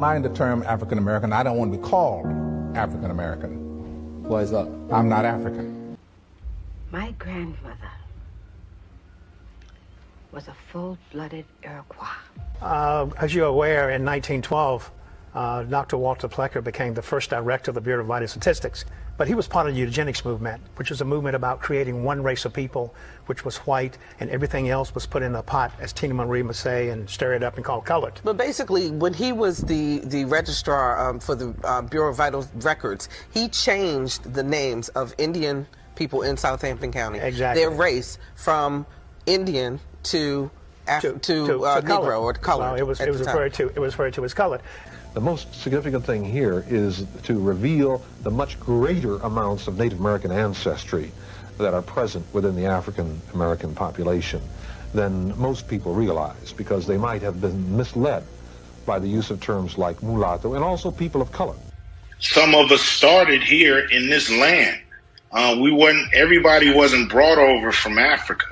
mind the term African American. I don't want to be called African American. Why is that? I'm not African. My grandmother was a full-blooded Iroquois. As you're aware, in 1912, Dr. Walter Plecker became the first director of the Bureau of Vital Statistics. But he was part of the eugenics movement, which was a movement about creating one race of people, which was white, and everything else was put in a pot, as Tina Marie would say, and stir it up and call colored. But basically, when he was the registrar for the Bureau of Vital Records, he changed the names of Indian people in Southampton County. Exactly. Their race from Indian to Negro or colored. So it was referred to as colored. The most significant thing here is to reveal the much greater amounts of Native American ancestry that are present within the African American population than most people realize, because they might have been misled by the use of terms like mulatto and also people of color. Some of us started here in this land. Everybody wasn't brought over from Africa.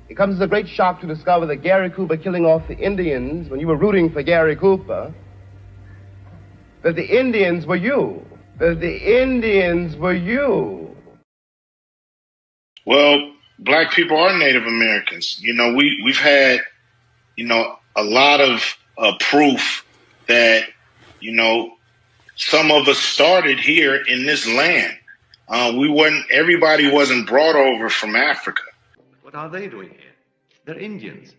It comes as a great shock to discover that Gary Cooper killing off the Indians when you were rooting for Gary Cooper, that the Indians were you. That the Indians were you. Well, black people are Native Americans. You know, we've had, a lot of proof that, some of us started here in this land. Everybody wasn't brought over from Africa. What are they doing here? They're Indians.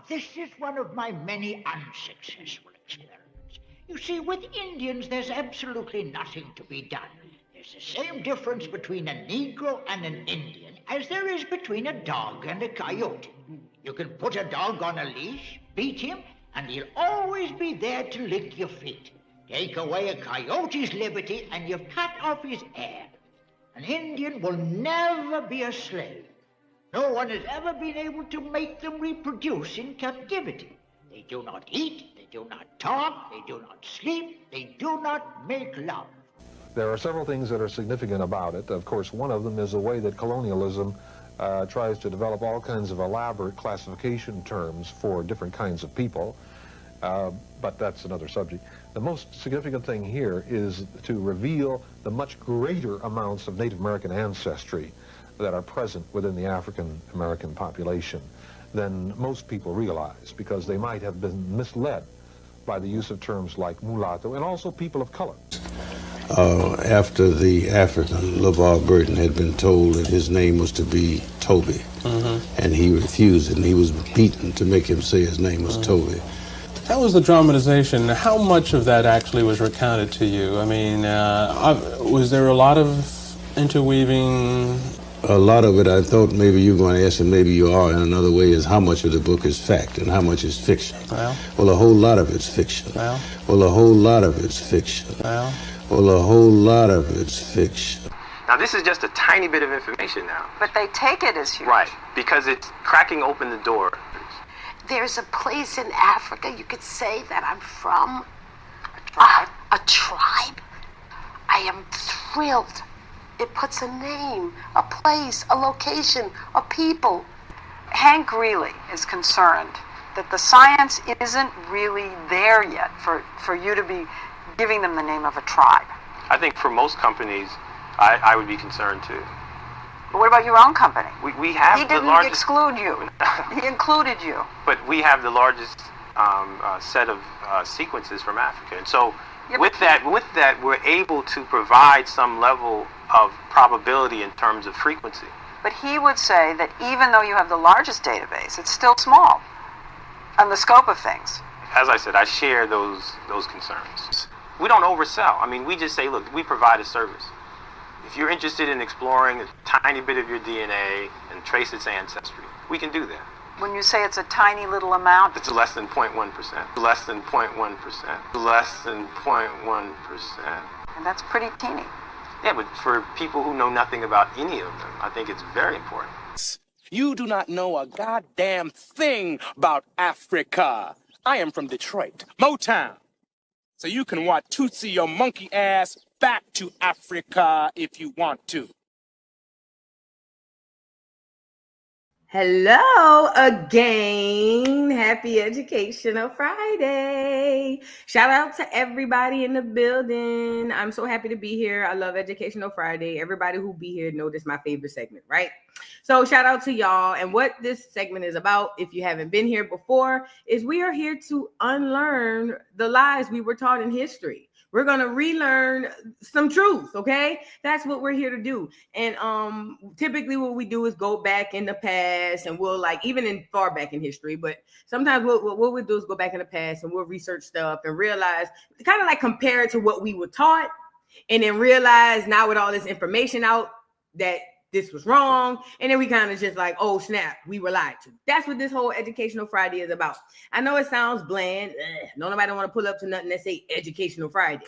This is one of my many unsuccessful experiments. You see, with Indians, there's absolutely nothing to be done. There's the same difference between a Negro and an Indian as there is between a dog and a coyote. You can put a dog on a leash, beat him, and he'll always be there to lick your feet. Take away a coyote's liberty, and you've cut off his heir. An Indian will never be a slave. No one has ever been able to make them reproduce in captivity. They do not eat, they do not talk, they do not sleep, they do not make love. There are several things that are significant about it. Of course, one of them is the way that colonialism tries to develop all kinds of elaborate classification terms for different kinds of people, but that's another subject. The most significant thing here is to reveal the much greater amounts of Native American ancestry that are present within the African American population than most people realize, because they might have been misled by the use of terms like mulatto and also people of color. After the African, LeVar Burton, had been told that his name was to be Toby, and he refused it, and he was beaten to make him say his name was Toby. How was the dramatization? How much of that actually was recounted to you? I mean, was there a lot of interweaving? A lot of it, I thought maybe you were going to ask, and maybe you are in another way, is how much of the book is fact and how much is fiction. Well, a whole lot of it's fiction. Well, a whole lot of it's fiction. Well, a whole lot of it's fiction. Now, this is just a tiny bit of information now. But they take it as huge. Right, because it's cracking open the door. There's a place in Africa you could say that I'm from. A tribe? A tribe? I am thrilled. It puts a name, a place, a location, a people. Hank really is concerned that the science isn't really there yet for you to be giving them the name of a tribe. I think for most companies, I would be concerned too. But what about your own company? We have the largest... He didn't exclude you. He included you. But we have the largest set of sequences from Africa. And so with that, we're able to provide some level of probability in terms of frequency. But he would say that even though you have the largest database, it's still small on the scope of things. As I said, I share those concerns. We don't oversell. I mean, we just say, look, we provide a service. If you're interested in exploring a tiny bit of your DNA and trace its ancestry, we can do that. When you say it's a tiny little amount, it's less than 0.1%. Less than 0.1%. Less than 0.1%. And that's pretty teeny. Yeah, but for people who know nothing about any of them, I think it's very important. You do not know a goddamn thing about Africa. I am from Detroit, Motown. So you can want Tootsie your monkey ass back to Africa if you want to. Hello again. Happy Educational Friday. Shout out to everybody in the building. I'm so happy to be here. I love Educational Friday. Everybody who be here know this is my favorite segment, right? So shout out to y'all. And what this segment is about, if you haven't been here before, is we are here to unlearn the lies we were taught in history. We're going to relearn some truth, okay? That's what we're here to do. And typically what we do is go back in the past, and we'll like, even in far back in history, but sometimes what we'll do is go back in the past and we'll research stuff and realize, kind of like compare it to what we were taught, and then realize now with all this information out that this was wrong. And then we kind of just like, oh snap, we were lied to. That's what this whole Educational Friday is about. I know it sounds bland. Nobody want to pull up to nothing that say Educational Friday.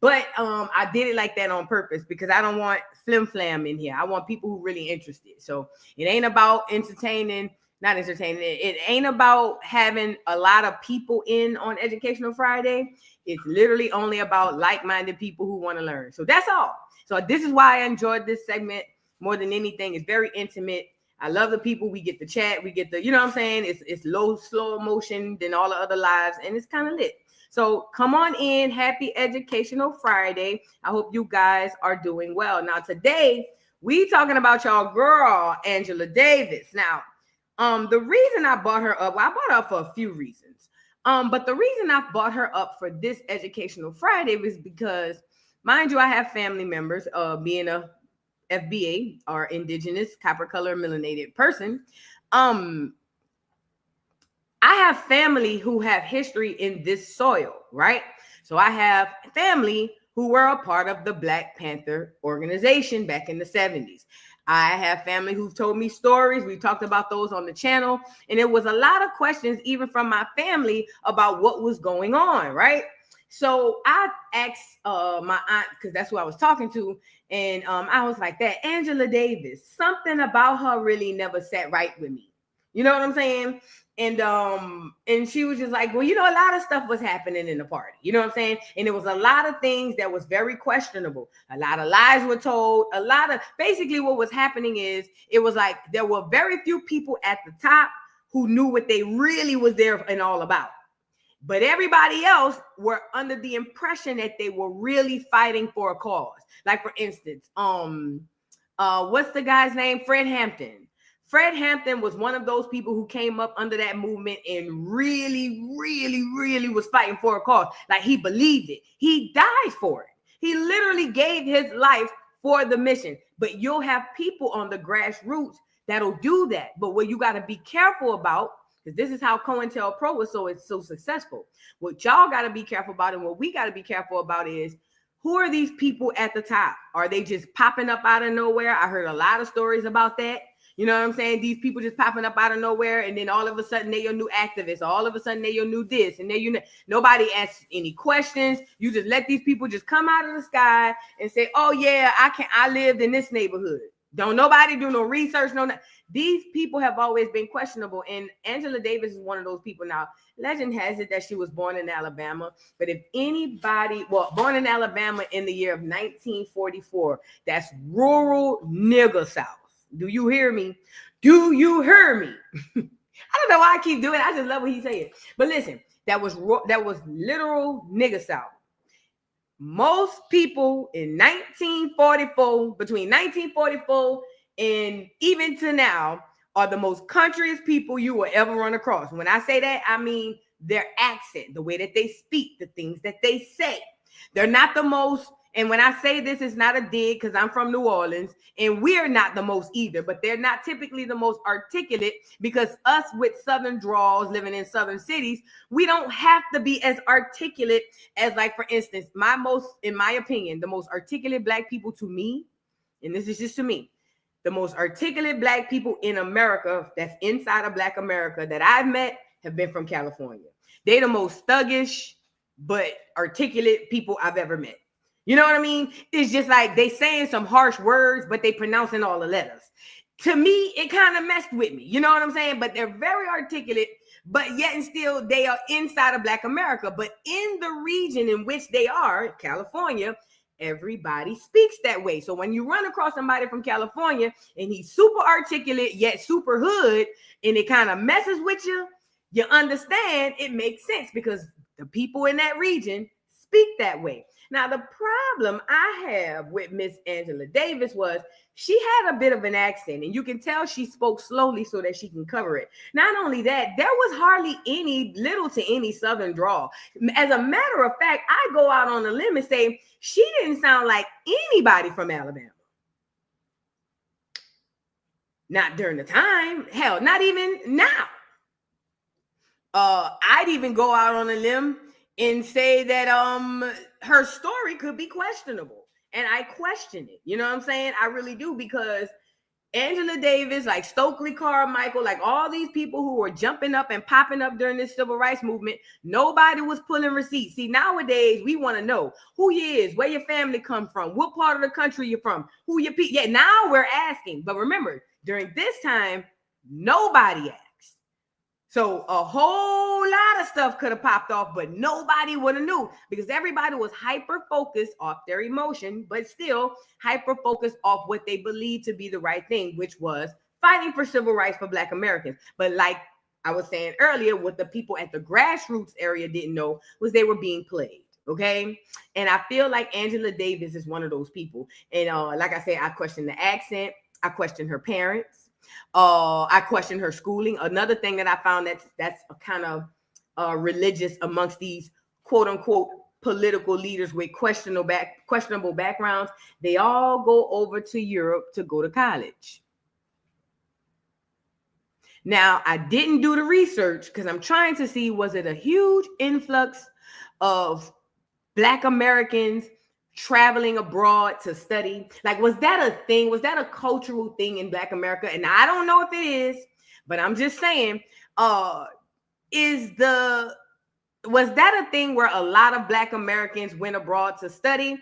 But I did it like that on purpose because I don't want flim flam in here. I want people who really interested. So it ain't about not entertaining. It ain't about having a lot of people in on Educational Friday. It's literally only about like-minded people who want to learn. So that's all. So this is why I enjoyed this segment more than anything. It's very intimate. I love the people. We get the chat. We get the, you know what I'm saying? It's low, slow motion than all the other lives. And it's kind of lit. So come on in. Happy Educational Friday. I hope you guys are doing well. Now, today, we talking about y'all girl, Angela Davis. Now, the reason I brought her up, well, I brought her up for a few reasons. But the reason I brought her up for this Educational Friday was because, mind you, I have family members, being a FBA, or indigenous copper color melanated person. I have family who have history in this soil, right? So I have family who were a part of the Black Panther organization back in the 70s. I have family who've told me stories. We talked about those on the channel. And there was a lot of questions, even from my family, about what was going on, right? So I asked my aunt, because that's who I was talking to, and I was like, that Angela Davis, something about her really never sat right with me. You know what I'm saying? And she was just like, well, you know, a lot of stuff was happening in the party. You know what I'm saying? And there was a lot of things that was very questionable. A lot of lies were told. Basically what was happening is, it was like there were very few people at the top who knew what they really was there and all about. But everybody else were under the impression that they were really fighting for a cause. Like, for instance, what's the guy's name? Fred Hampton. Fred Hampton was one of those people who came up under that movement and really, really, really was fighting for a cause. Like, he believed it. He died for it. He literally gave his life for the mission. But you'll have people on the grassroots that'll do that. But what you got to be careful about, because this is how COINTELPRO was so successful. What y'all got to be careful about, and what we got to be careful about, is who are these people at the top? Are they just popping up out of nowhere? I heard a lot of stories about that. You know what I'm saying? These people just popping up out of nowhere, and then all of a sudden they your new activists. All of a sudden they your new this, and then nobody asks any questions. You just let these people just come out of the sky and say, "Oh yeah, I lived in this neighborhood." Don't nobody do no research. These people have always been questionable, and Angela Davis is one of those people. Now, legend has it that she was born in Alabama, but if anybody, born in Alabama in the year of 1944, that's rural nigger South. Do you hear me? Do you hear me? I don't know why I keep doing it. I just love what he said. But listen, that was literal nigger South. Most people in 1944, between 1944 and even to now, are the most countryest people you will ever run across. When I say that, I mean their accent, the way that they speak, the things that they say. They're not the most, and when I say this, it's not a dig because I'm from New Orleans, and we're not the most either, but they're not typically the most articulate, because us with Southern draws living in Southern cities, we don't have to be as articulate as, like, for instance, in my opinion, the most articulate Black people to me, and this is just to me, the most articulate Black people in America, that's inside of Black America, that I've met have been from California. They're the most thuggish but articulate people I've ever met. You know what I mean? It's just like they saying some harsh words, but they pronouncing all the letters. To me, it kind of messed with me. You know what I'm saying? But they're very articulate, but yet and still they are inside of Black America. But in the region in which they are, California, everybody speaks that way. So when you run across somebody from California and he's super articulate yet super hood, and it kind of messes with you, you understand it makes sense because the people in that region speak that way. Now, the problem I have with Miss Angela Davis was she had a bit of an accent, and you can tell she spoke slowly so that she can cover it. Not only that, there was hardly little to any Southern drawl. As a matter of fact, I go out on a limb and say she didn't sound like anybody from Alabama. Not during the time. Hell, not even now. I'd even go out on a limb and say that her story could be questionable. And I question it. You know what I'm saying? I really do, because Angela Davis, like Stokely Carmichael, like all these people who were jumping up and popping up during this civil rights movement, nobody was pulling receipts. See, nowadays we want to know who you is, where your family come from, what part of the country you're from, who your people. Yeah, now we're asking. But remember, during this time, nobody asked. So a whole lot of stuff could have popped off, but nobody would have knew because everybody was hyper-focused off their emotion, but still hyper-focused off what they believed to be the right thing, which was fighting for civil rights for Black Americans. But like I was saying earlier, what the people at the grassroots area didn't know was they were being played. Okay. And I feel like Angela Davis is one of those people. And like I said, I question the accent. I question her parents. I question her schooling. Another thing that I found that's a kind of religious amongst these quote unquote political leaders with questionable backgrounds, they all go over to Europe to go to college. Now, I didn't do the research because I'm trying to see, was it a huge influx of Black Americans traveling abroad to study? Like, was that a thing? Was that a cultural thing in Black America? And I don't know if it is, but I'm just saying, was that a thing where a lot of Black Americans went abroad to study?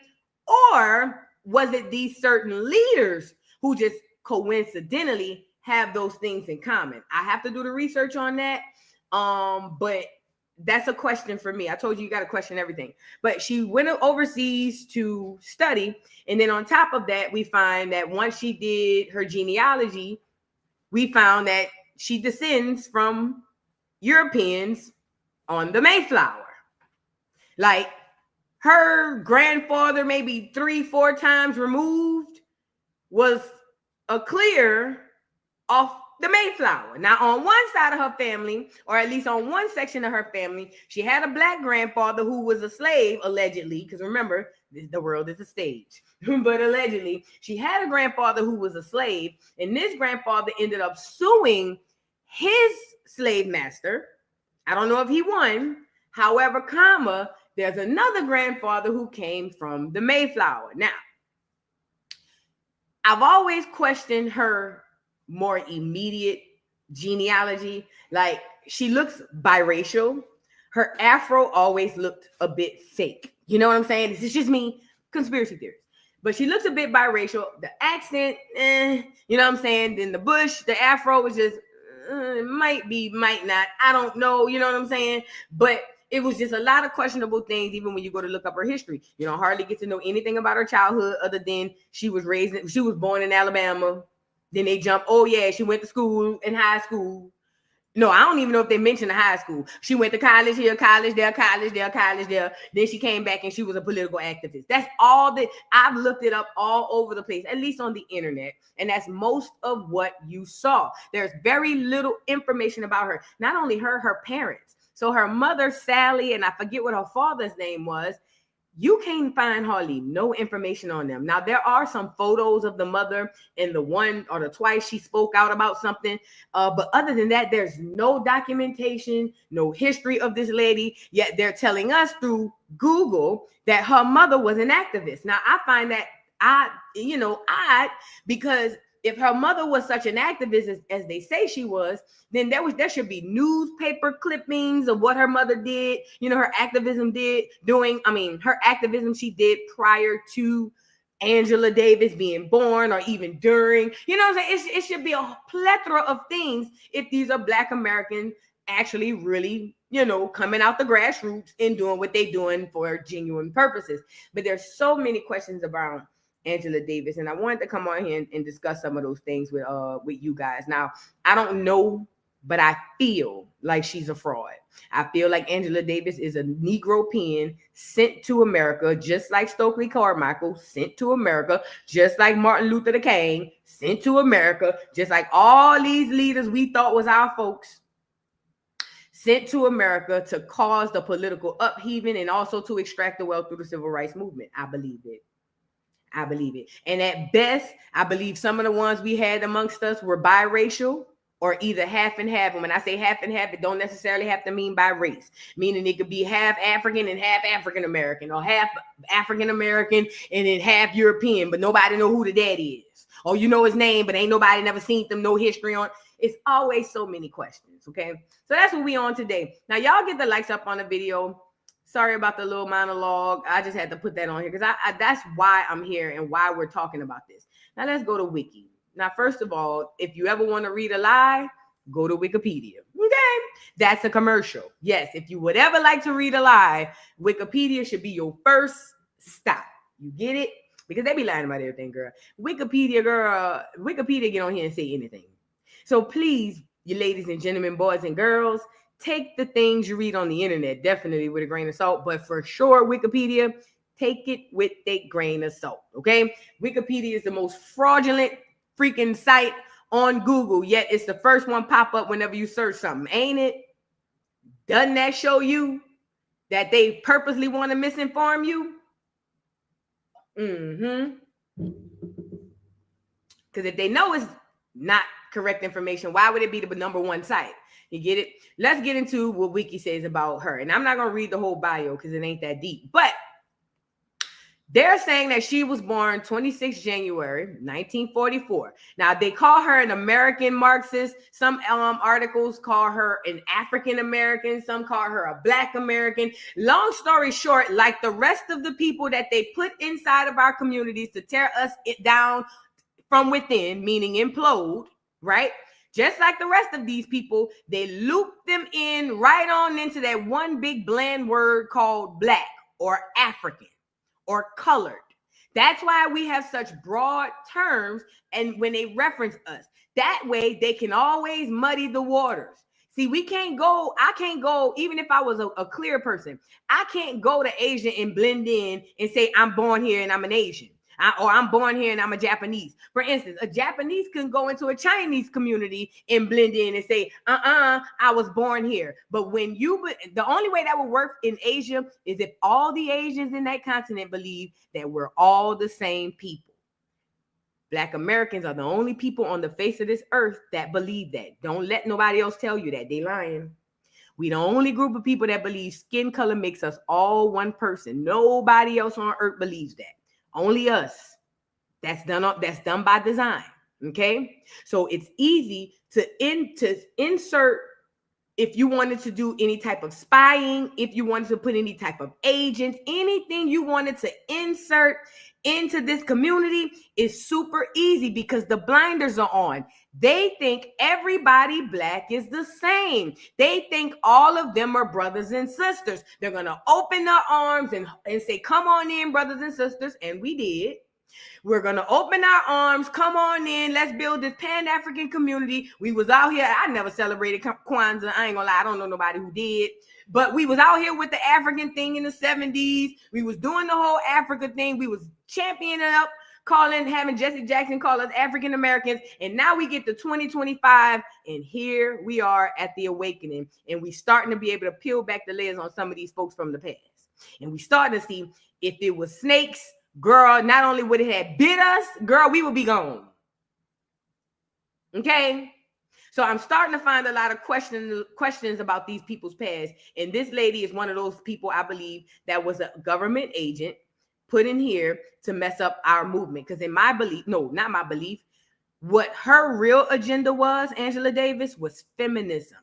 Or was it these certain leaders who just coincidentally have those things in common? I have to do the research on that. But that's a question for me. I told you got to question everything. But she went overseas to study. And then on top of that, we find that once she did her genealogy, we found that she descends from Europeans on the Mayflower. Like her grandfather, maybe 3-4 times removed, was a clear off the Mayflower. Now, on one side of her family, or at least on one section of her family, she had a Black grandfather who was a slave, allegedly, because remember, the world is a stage. But allegedly, she had a grandfather who was a slave, and this grandfather ended up suing his slave master. I don't know if he won. However, there's another grandfather who came from the Mayflower. Now, I've always questioned her more immediate genealogy. Like, she looks biracial. Her afro always looked a bit fake. You know what I'm saying? This is just me, conspiracy theories. But she looks a bit biracial. The accent, you know what I'm saying? Then the bush, the afro was just might be, might not. I don't know. You know what I'm saying? But it was just a lot of questionable things, even when you go to look up her history. You don't hardly get to know anything about her childhood other than she was born in Alabama. Then they jump, oh yeah, she went to school in high school. No, I don't even know if they mentioned the high school. She went to college here, college there, college there, college there. Then she came back and she was a political activist. That's all that I've looked it up all over the place, at least on the internet. And that's most of what you saw. There's very little information about her. Not only her, her parents. So her mother, Sally, and I forget what her father's name was. You can't find hardly no information on them. Now, there are some photos of the mother and the one or the twice she spoke out about something. But other than that, there's no documentation, no history of this lady. Yet they're telling us through Google that her mother was an activist. Now, I find that odd because if her mother was such an activist as they say she was, then there should be newspaper clippings of what her mother did, her activism her activism she did prior to Angela Davis being born or even during, what I'm saying? It should be a plethora of things if these are Black Americans actually really, you know, coming out the grassroots and doing what they're doing for genuine purposes. But there's so many questions around Angela Davis, and I wanted to come on here and discuss some of those things with you guys. Now, I don't know, but I feel like she's a fraud. I feel like Angela Davis is a Negro pen sent to America, just like Stokely Carmichael sent to America, just like Martin Luther King sent to America, just like all these leaders we thought was our folks sent to America to cause the political upheaving and also to extract the wealth through the civil rights movement. I believe it. I believe it. And at best, I believe some of the ones we had amongst us were biracial or either half and half. And when I say half and half, it don't necessarily have to mean by race, meaning it could be half African and half African American, or half African American and then half European, but nobody know who the daddy is. Or you know his name, but ain't nobody never seen them, no history on. It's always so many questions, okay? So that's what we on today. Now, y'all get the likes up on the video. Sorry about the little monologue. I just had to put that on here because I that's why I'm here and why we're talking about this. Now, let's go to Wiki. Now, first of all, if you ever want to read a lie, go to Wikipedia, okay? That's a commercial. Yes, if you would ever like to read a lie, Wikipedia should be your first stop. You get it? Because they be lying about everything, girl. Wikipedia get on here and say anything. So please, you ladies and gentlemen, boys and girls, take the things you read on the internet definitely with a grain of salt, but for sure, Wikipedia, take it with a grain of salt, okay? Wikipedia is the most fraudulent freaking site on Google, yet it's the first one pop up whenever you search something, ain't it? Doesn't that show you that they purposely want to misinform you? Because if they know it's not correct information, why would it be the number one site? You get it? Let's get into what Wiki says about her. And I'm not going to read the whole bio because it ain't that deep. But they're saying that she was born 26 January 1944. Now, they call her an American Marxist. Some articles call her an African American. Some call her a Black American. Long story short, like the rest of the people that they put inside of our communities to tear us down from within, meaning implode, right? Just like the rest of these people, they loop them in right on into that one big bland word called Black or African or colored. That's why we have such broad terms, and when they reference us, that way they can always muddy the waters. See, I can't go, even if I was a clear person, I can't go to Asia and blend in and say I'm born here and I'm an Asian. Or I'm born here and I'm a Japanese. For instance, a Japanese can go into a Chinese community and blend in and say, I was born here. But the only way that would work in Asia is if all the Asians in that continent believe that we're all the same people. Black Americans are the only people on the face of this earth that believe that. Don't let nobody else tell you that. They lying. We the only group of people that believe skin color makes us all one person. Nobody else on earth believes that. Only us. That's done by design. Okay. So it's easy to insert if you wanted to do any type of spying, if you wanted to put any type of agents, anything you wanted to insert into this community is super easy because the blinders are on. They think everybody Black is the same. They think all of them are brothers and sisters. They're going to open their arms and say, come on in, brothers and sisters. And we did. We're going to open our arms. Come on in. Let's build this Pan-African community. We was out here. I never celebrated Kwanzaa. I ain't going to lie. I don't know nobody who did. But we was out here with the African thing in the 70s. We was doing the whole Africa thing. We was championing up, having Jesse Jackson call us African Americans. And now we get to 2025. And here we are at the awakening. And we starting to be able to peel back the layers on some of these folks from the past. And we starting to see if it was snakes, girl, not only would it have bit us, girl, we would be gone. Okay? So I'm starting to find a lot of questions about these people's past. And this lady is one of those people, I believe, that was a government agent put in here to mess up our movement. Because in my belief, no, not my belief, what her real agenda was, Angela Davis, was feminism.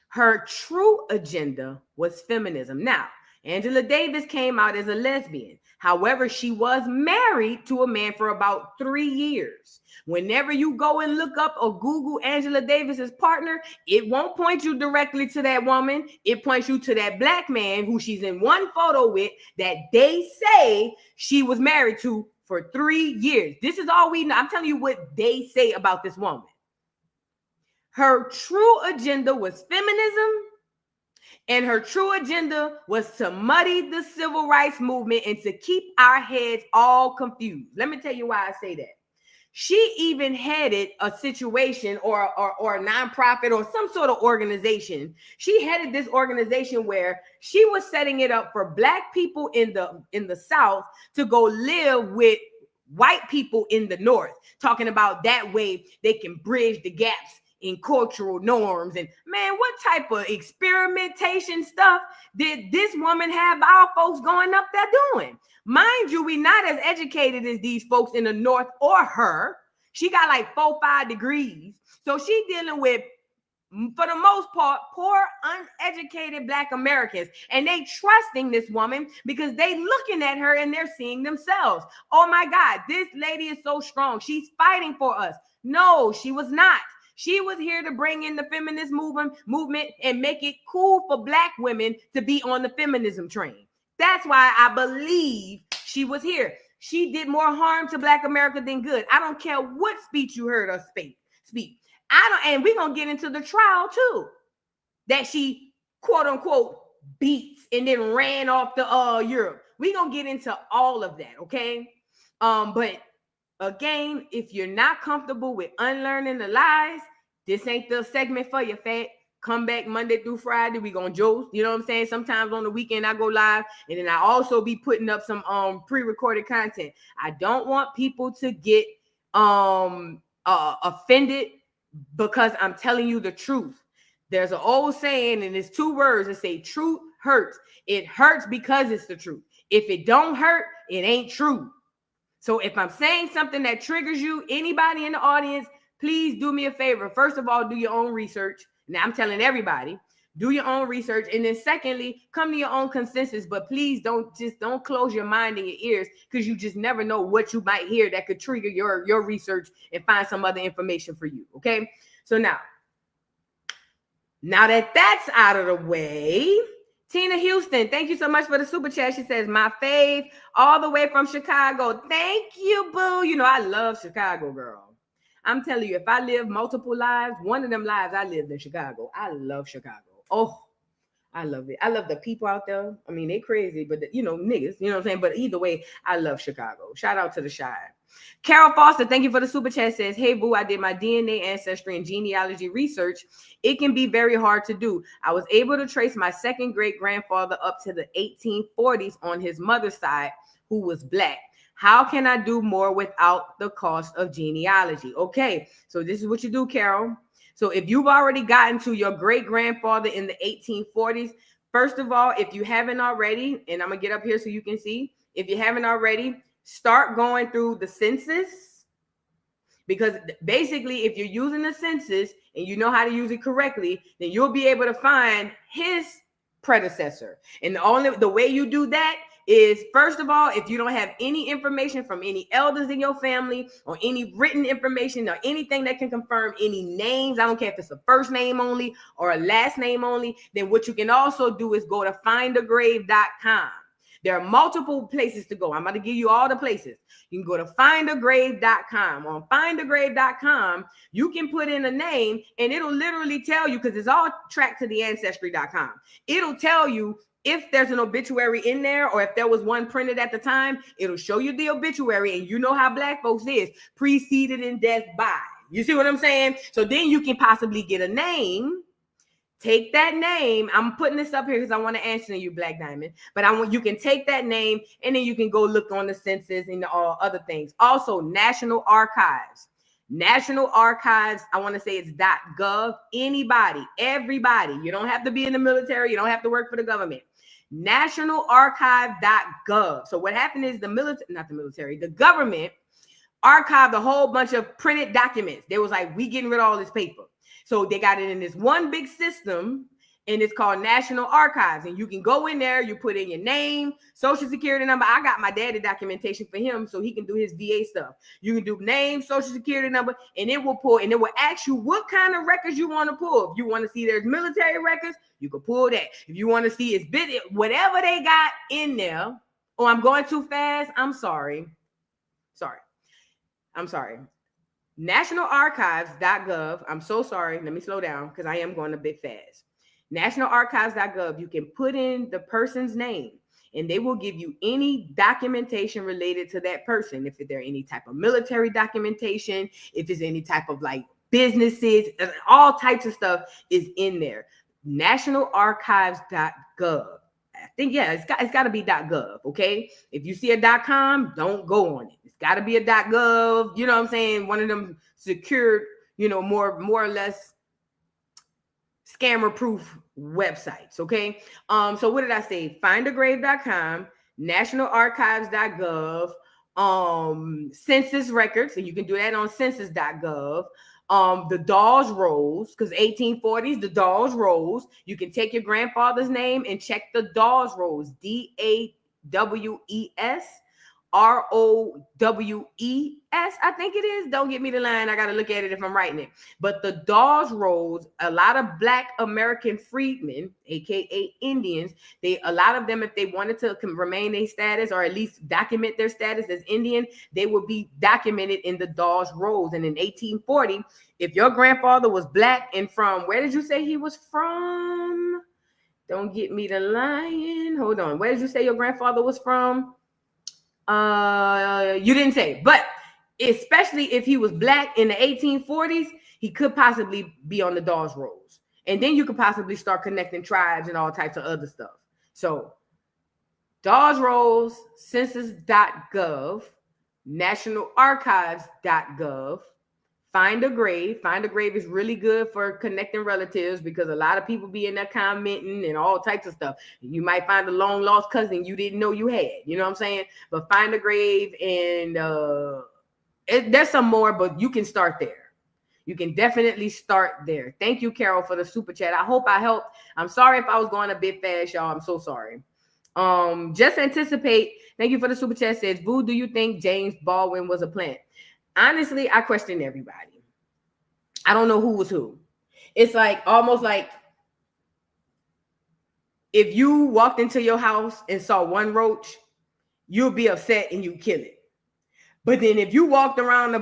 Her true agenda was feminism. Now, Angela Davis came out as a lesbian. However, she was married to a man for about 3 years. Whenever you go and look up or Google Angela Davis's partner, it won't point you directly to that woman. It points you to that black man who she's in one photo with that they say she was married to for 3 years. This is all we know. I'm telling you what they say about this woman. Her true agenda was feminism, and her true agenda was to muddy the civil rights movement and to keep our heads all confused. Let me tell you why I say that. She even headed a situation or a nonprofit or some sort of organization. She headed this organization where she was setting it up for black people in the South to go live with white people in the North, talking about that way they can bridge the gaps in cultural norms. And man, what type of experimentation stuff did this woman have our folks going up there doing? Mind you, we not as educated as these folks in the North or her. She got like 4-5 degrees. So she dealing with, for the most part, poor, uneducated black Americans. And they trusting this woman because they looking at her and they're seeing themselves. Oh my God, this lady is so strong. She's fighting for us. No, she was not. She was here to bring in the feminist movement and make it cool for black women to be on the feminism train. That's why I believe she was here. She did more harm to black America than good. I don't care what speech you heard her speak. And we're gonna get into the trial too, that she quote unquote beats and then ran off to Europe. We're gonna get into all of that, okay? But again, if you're not comfortable with unlearning the lies, this ain't the segment for you, fat. Come back Monday through Friday. We gonna joke. You know what I'm saying? Sometimes on the weekend I go live, and then I also be putting up some pre-recorded content. I don't want people to get offended because I'm telling you the truth. There's an old saying, and it's 2 words that say truth hurts. It hurts because it's the truth. If it don't hurt, it ain't true. So if I'm saying something that triggers you, anybody in the audience, please do me a favor. First of all, do your own research. Now I'm telling everybody, do your own research. And then secondly, come to your own consensus, but please don't close your mind and your ears, because you just never know what you might hear that could trigger your research and find some other information for you. Okay. So now that that's out of the way, Tina Houston, thank you so much for the super chat. She says, my fave all the way from Chicago. Thank you, boo. You know, I love Chicago, girl. I'm telling you, if I live multiple lives, one of them lives I lived in Chicago. I love Chicago. Oh, I love it. I love the people out there. I mean, they crazy, but niggas, you know what I'm saying? But either way, I love Chicago. Shout out to the Shire. Carol Foster, thank you for the super chat, says, hey, boo, I did my DNA, ancestry, and genealogy research. It can be very hard to do. I was able to trace my second great-grandfather up to the 1840s on his mother's side, who was black. How can I do more without the cost of genealogy? Okay, so this is what you do, Carol. So if you've already gotten to your great-grandfather in the 1840s, first of all, if you haven't already, and I'm going to get up here so you can see, if you haven't already, start going through the census, because basically if you're using the census and you know how to use it correctly, then you'll be able to find his predecessor. And the way you do that is, first of all, if you don't have any information from any elders in your family or any written information or anything that can confirm any names, I don't care if it's a first name only or a last name only, then what you can also do is go to findagrave.com. There are multiple places to go. I'm going to give you all the places. You can go to findagrave.com. On findagrave.com, you can put in a name and it'll literally tell you, because it's all tracked to the ancestry.com. It'll tell you if there's an obituary in there, or if there was one printed at the time, it'll show you the obituary, and you know how black folks is, preceded in death by. You see what I'm saying? So then you can possibly get a name. Take that name. I'm putting this up here because I want to answer you, Black Diamond. But you can take that name and then you can go look on the census and all other things. Also, National Archives. National Archives, I want to say it's .gov. Anybody, everybody. You don't have to be in the military. You don't have to work for the government. nationalarchive.gov. So what happened is the government archived a whole bunch of printed documents. They was like, we getting rid of all this paper. So they got it in this one big system, and it's called National Archives. And you can go in there, you put in your name, social security number. I got my daddy documentation for him so he can do his VA stuff. You can do name, social security number, and it will pull, and it will ask you what kind of records you want to pull. If you want to see there's military records, you can pull that. If you want to see it's video, whatever they got in there. Oh, I'm going too fast. I'm sorry. Nationalarchives.gov. I'm so sorry. Let me slow down because I am going a bit fast. Nationalarchives.gov. You can put in the person's name and they will give you any documentation related to that person. If there any type of military documentation, if there's any type of like businesses, all types of stuff is in there. Nationalarchives.gov. I think, yeah, it's got to be .gov, okay? If you see a .com, don't go on it. It's got to be a .gov, you know what I'm saying? One of them secured, you know, more or less scammer-proof websites, okay? So what did I say? Findagrave.com, nationalarchives.gov, census records, and you can do that on census.gov. The Dawes Rolls, because 1840s, the Dawes Rolls. You can take your grandfather's name and check the Dawes Rolls, DAWES ROWES, I think it is. Don't get me the line. I got to look at it if I'm writing it. But the Dawes Rolls, a lot of Black American freedmen, aka Indians, a lot of them, if they wanted to remain their status or at least document their status as Indian, they would be documented in the Dawes Rolls. And in 1840, if your grandfather was Black and from, where did you say he was from? Don't get me the line. Hold on. Where did you say your grandfather was from? You didn't say, but especially if he was Black in the 1840s, he could possibly be on the Dawes Rolls. And then you could possibly start connecting tribes and all types of other stuff. So Dawes Rolls, census.gov, nationalarchives.gov, Find a Grave. Find a Grave is really good for connecting relatives because a lot of people be in there commenting and all types of stuff. You might find a long lost cousin you didn't know you had. You know what I'm saying? But Find a Grave, and there's some more, but you can start there. You can definitely start there. Thank you, Carol, for the super chat. I hope I helped. I'm sorry if I was going a bit fast, y'all. I'm so sorry. Just anticipate. Thank you for the super chat. Says, Vu, do you think James Baldwin was a plant? Honestly, I question everybody. I don't know who was who. It's like almost like if you walked into your house and saw one roach, you'll be upset and you kill it. But then if you walked around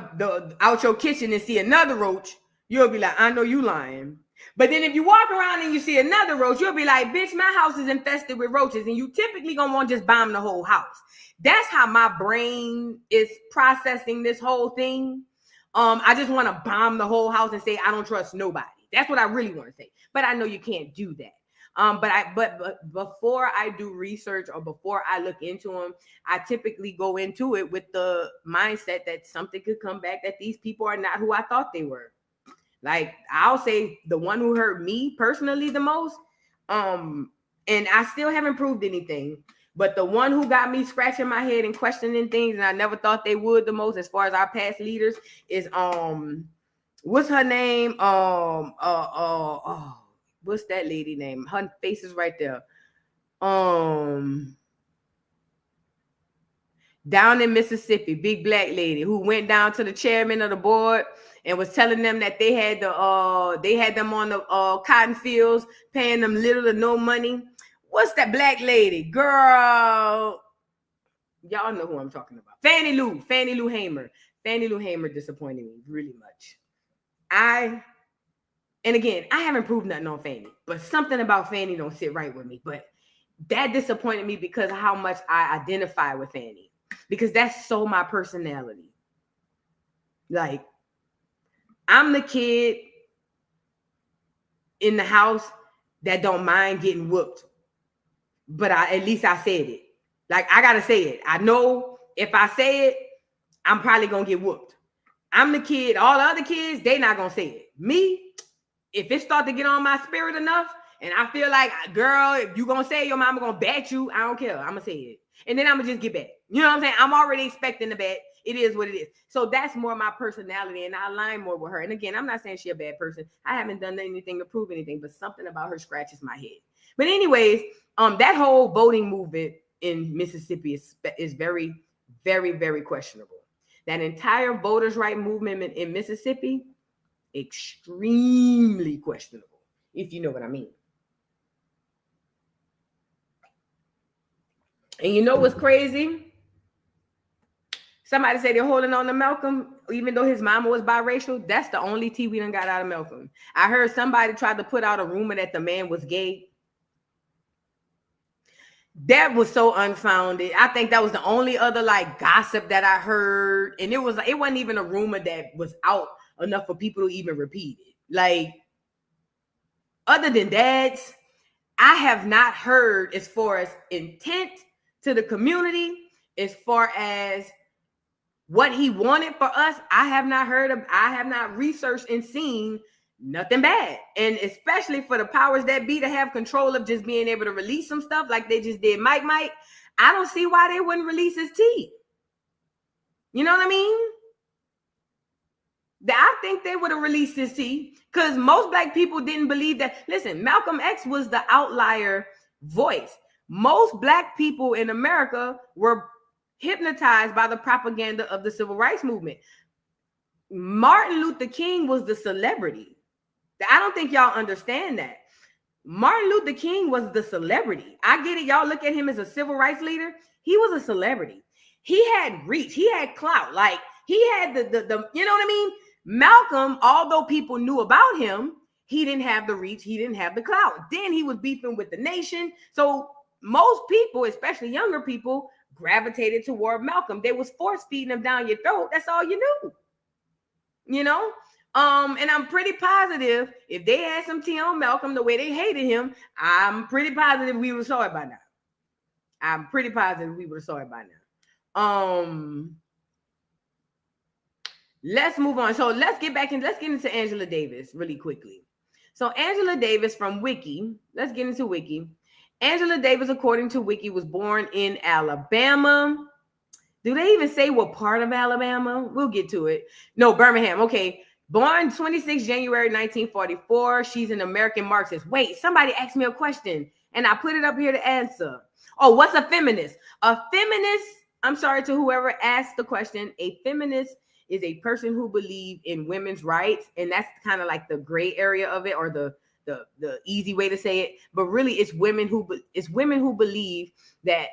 out your kitchen and see another roach, you'll be like, I know you lying. But then if you walk around and you see another roach, you'll be like, bitch, my house is infested with roaches. And you typically gonna want to just bomb the whole house. That's how my brain is processing this whole thing. I just want to bomb the whole house and say, I don't trust nobody. That's what I really want to say. But I know you can't do that. But before I do research or before I look into them, I typically go into it with the mindset that something could come back, that these people are not who I thought they were. Like, I'll say the one who hurt me personally the most, and I still haven't proved anything, but the one who got me scratching my head and questioning things, and I never thought they would the most as far as our past leaders, is what's her name? What's that lady name? Her face is right there. Down in Mississippi, big Black lady who went down to the chairman of the board and was telling them that they had them on the cotton fields, paying them little to no money. What's that Black lady? Girl, y'all know who I'm talking about. Fannie Lou Hamer. Fannie Lou Hamer disappointed me really much. And again, I haven't proved nothing on Fannie, but something about Fannie don't sit right with me. But that disappointed me because of how much I identify with Fannie, because that's so my personality. Like, I'm the kid in the house that don't mind getting whooped, but at least I said it. Like, I gotta say it. I know if I say it, I'm probably gonna get whooped. I'm the kid. All the other kids, they not gonna say it. Me, if it start to get on my spirit enough, and I feel like, girl, if you gonna say it, your mama gonna bat you, I don't care. I'm gonna say it. And then I'm gonna just get back. You know what I'm saying? I'm already expecting the bat. It is what it is. So that's more my personality, and I align more with her. And again, I'm not saying she's a bad person. I haven't done anything to prove anything, but something about her scratches my head. But anyways, that whole voting movement in Mississippi is very, very, very questionable. That entire voters' right movement in Mississippi, extremely questionable, if you know what I mean. And you know what's crazy? Somebody say they're holding on to Malcolm, even though his mama was biracial. That's the only tea we done got out of Malcolm. I heard somebody tried to put out a rumor that the man was gay. That was so unfounded. I think that was the only other like gossip that I heard. And it wasn't even a rumor that was out enough for people to even repeat it. Like, other than that, I have not heard as far as intent to the community, as far as what he wanted for us. I have not researched and seen nothing bad. And especially for the powers that be to have control of just being able to release some stuff like they just did Mike. I don't see why they wouldn't release his tea. You know what I mean? I think they would have released his tea, because most black people didn't believe that. Listen, Malcolm X was the outlier voice. Most black people in America were hypnotized by the propaganda of the civil rights movement. Martin Luther King was the celebrity. I don't think y'all understand that. Martin Luther King was the celebrity. I get it. Y'all look at him as a civil rights leader. He was a celebrity. He had reach. He had clout. Like, he had the you know what I mean? Malcolm, although people knew about him, he didn't have the reach. He didn't have the clout. Then he was beefing with the nation. So most people, especially younger people, gravitated toward Malcolm. They was force feeding him down your throat. That's all you knew. You know? And I'm pretty positive if they had some tea on Malcolm the way they hated him, I'm pretty positive we would have saw it by now. I'm pretty positive we would have saw it by now. Let's move on. So let's get into Angela Davis really quickly. So Angela Davis from Wiki, let's get into Wiki. Angela Davis, according to Wiki, was born in Alabama. Do they even say what part of Alabama? We'll get to it. No, Birmingham. Okay. Born 26 January 1944. She's an American Marxist. Wait, somebody asked me a question and I put it up here to answer. Oh, what's a feminist? A feminist, I'm sorry to whoever asked the question. A feminist is a person who believes in women's rights. And that's kind of like the gray area of it, or the easy way to say it. But really it's women who believe that,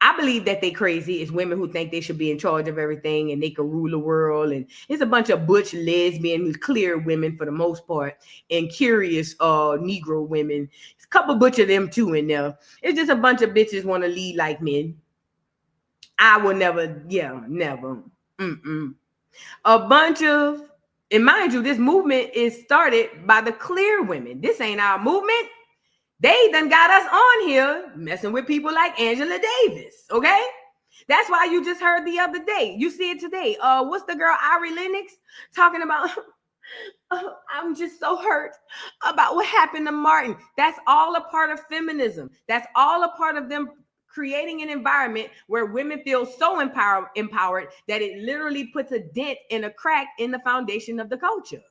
I believe that they crazy. It's women who think they should be in charge of everything and they can rule the world. And it's a bunch of butch lesbian, clear women for the most part, and curious Negro women. It's a couple butch of them too in there. It's just a bunch of bitches want to lead like men. I will never, never. A bunch of, and mind you, this movement is started by the clear women. This ain't our movement. They done got us on here messing with people like Angela Davis, okay? That's why you just heard the other day. You see it today. What's the girl, Ari Lennox, talking about, I'm just so hurt about what happened to Martin. That's all a part of feminism. That's all a part of them creating an environment where women feel so empowered that it literally puts a dent and a crack in the foundation of the culture.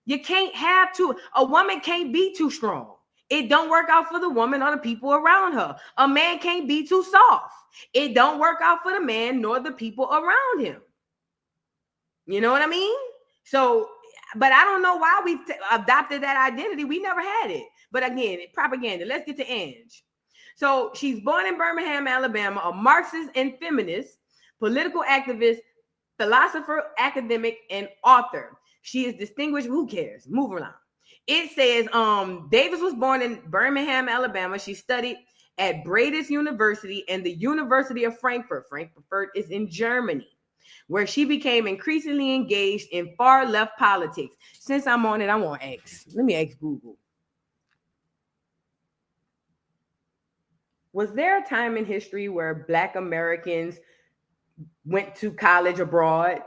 You can't have a woman can't be too strong. It don't work out for the woman or the people around her. A man can't be too soft. It don't work out for the man nor the people around him. You know what I mean? So, but I don't know why we adopted that identity. We never had it. But again, propaganda. Let's get to Ange. So she's born in Birmingham, Alabama, a Marxist and feminist, political activist, philosopher, academic, and author. She is distinguished. Who cares? Move along. It says Davis was born in Birmingham, Alabama. She studied at Bradis University and the University of Frankfurt. Frankfurt is in Germany, where she became increasingly engaged in far left politics. Since I'm on it, I want to ask. Let me ask Google. Was there a time in history where Black Americans went to college abroad?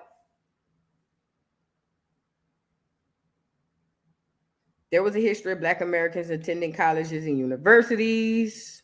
There was a history of Black Americans attending colleges and universities.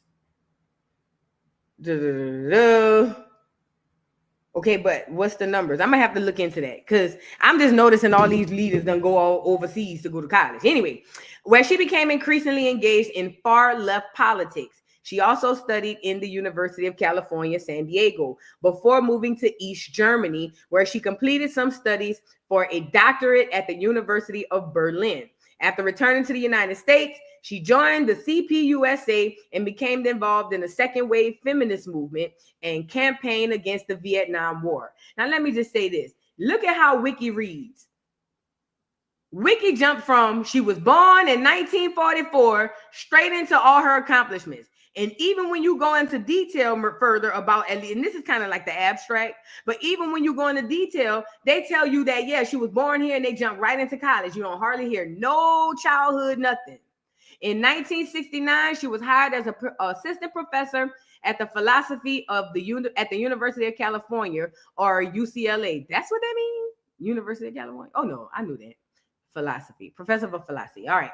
Okay, but what's the numbers? I'm gonna have to look into that because I'm just noticing all these leaders done go all overseas to go to college. Anyway, where she became increasingly engaged in far left politics. She also studied in the University of California, San Diego, before moving to East Germany, where she completed some studies for a doctorate at the University of Berlin. After returning to the United States, she joined the CPUSA and became involved in the second wave feminist movement and campaigned against the Vietnam War. Now, let me just say this. Look at how Wiki reads. Wiki jumped from she was born in 1944 straight into all her accomplishments. And even when you go into detail further about, and this is kind of like the abstract, but even when you go into detail, they tell you that, yeah, she was born here and they jumped right into college. You don't hardly hear no childhood, nothing. In 1969, she was hired as an assistant professor at the philosophy of at the University of California, or UCLA. That's what that means? University of California? Oh, no, I knew that. Philosophy, professor of philosophy. All right.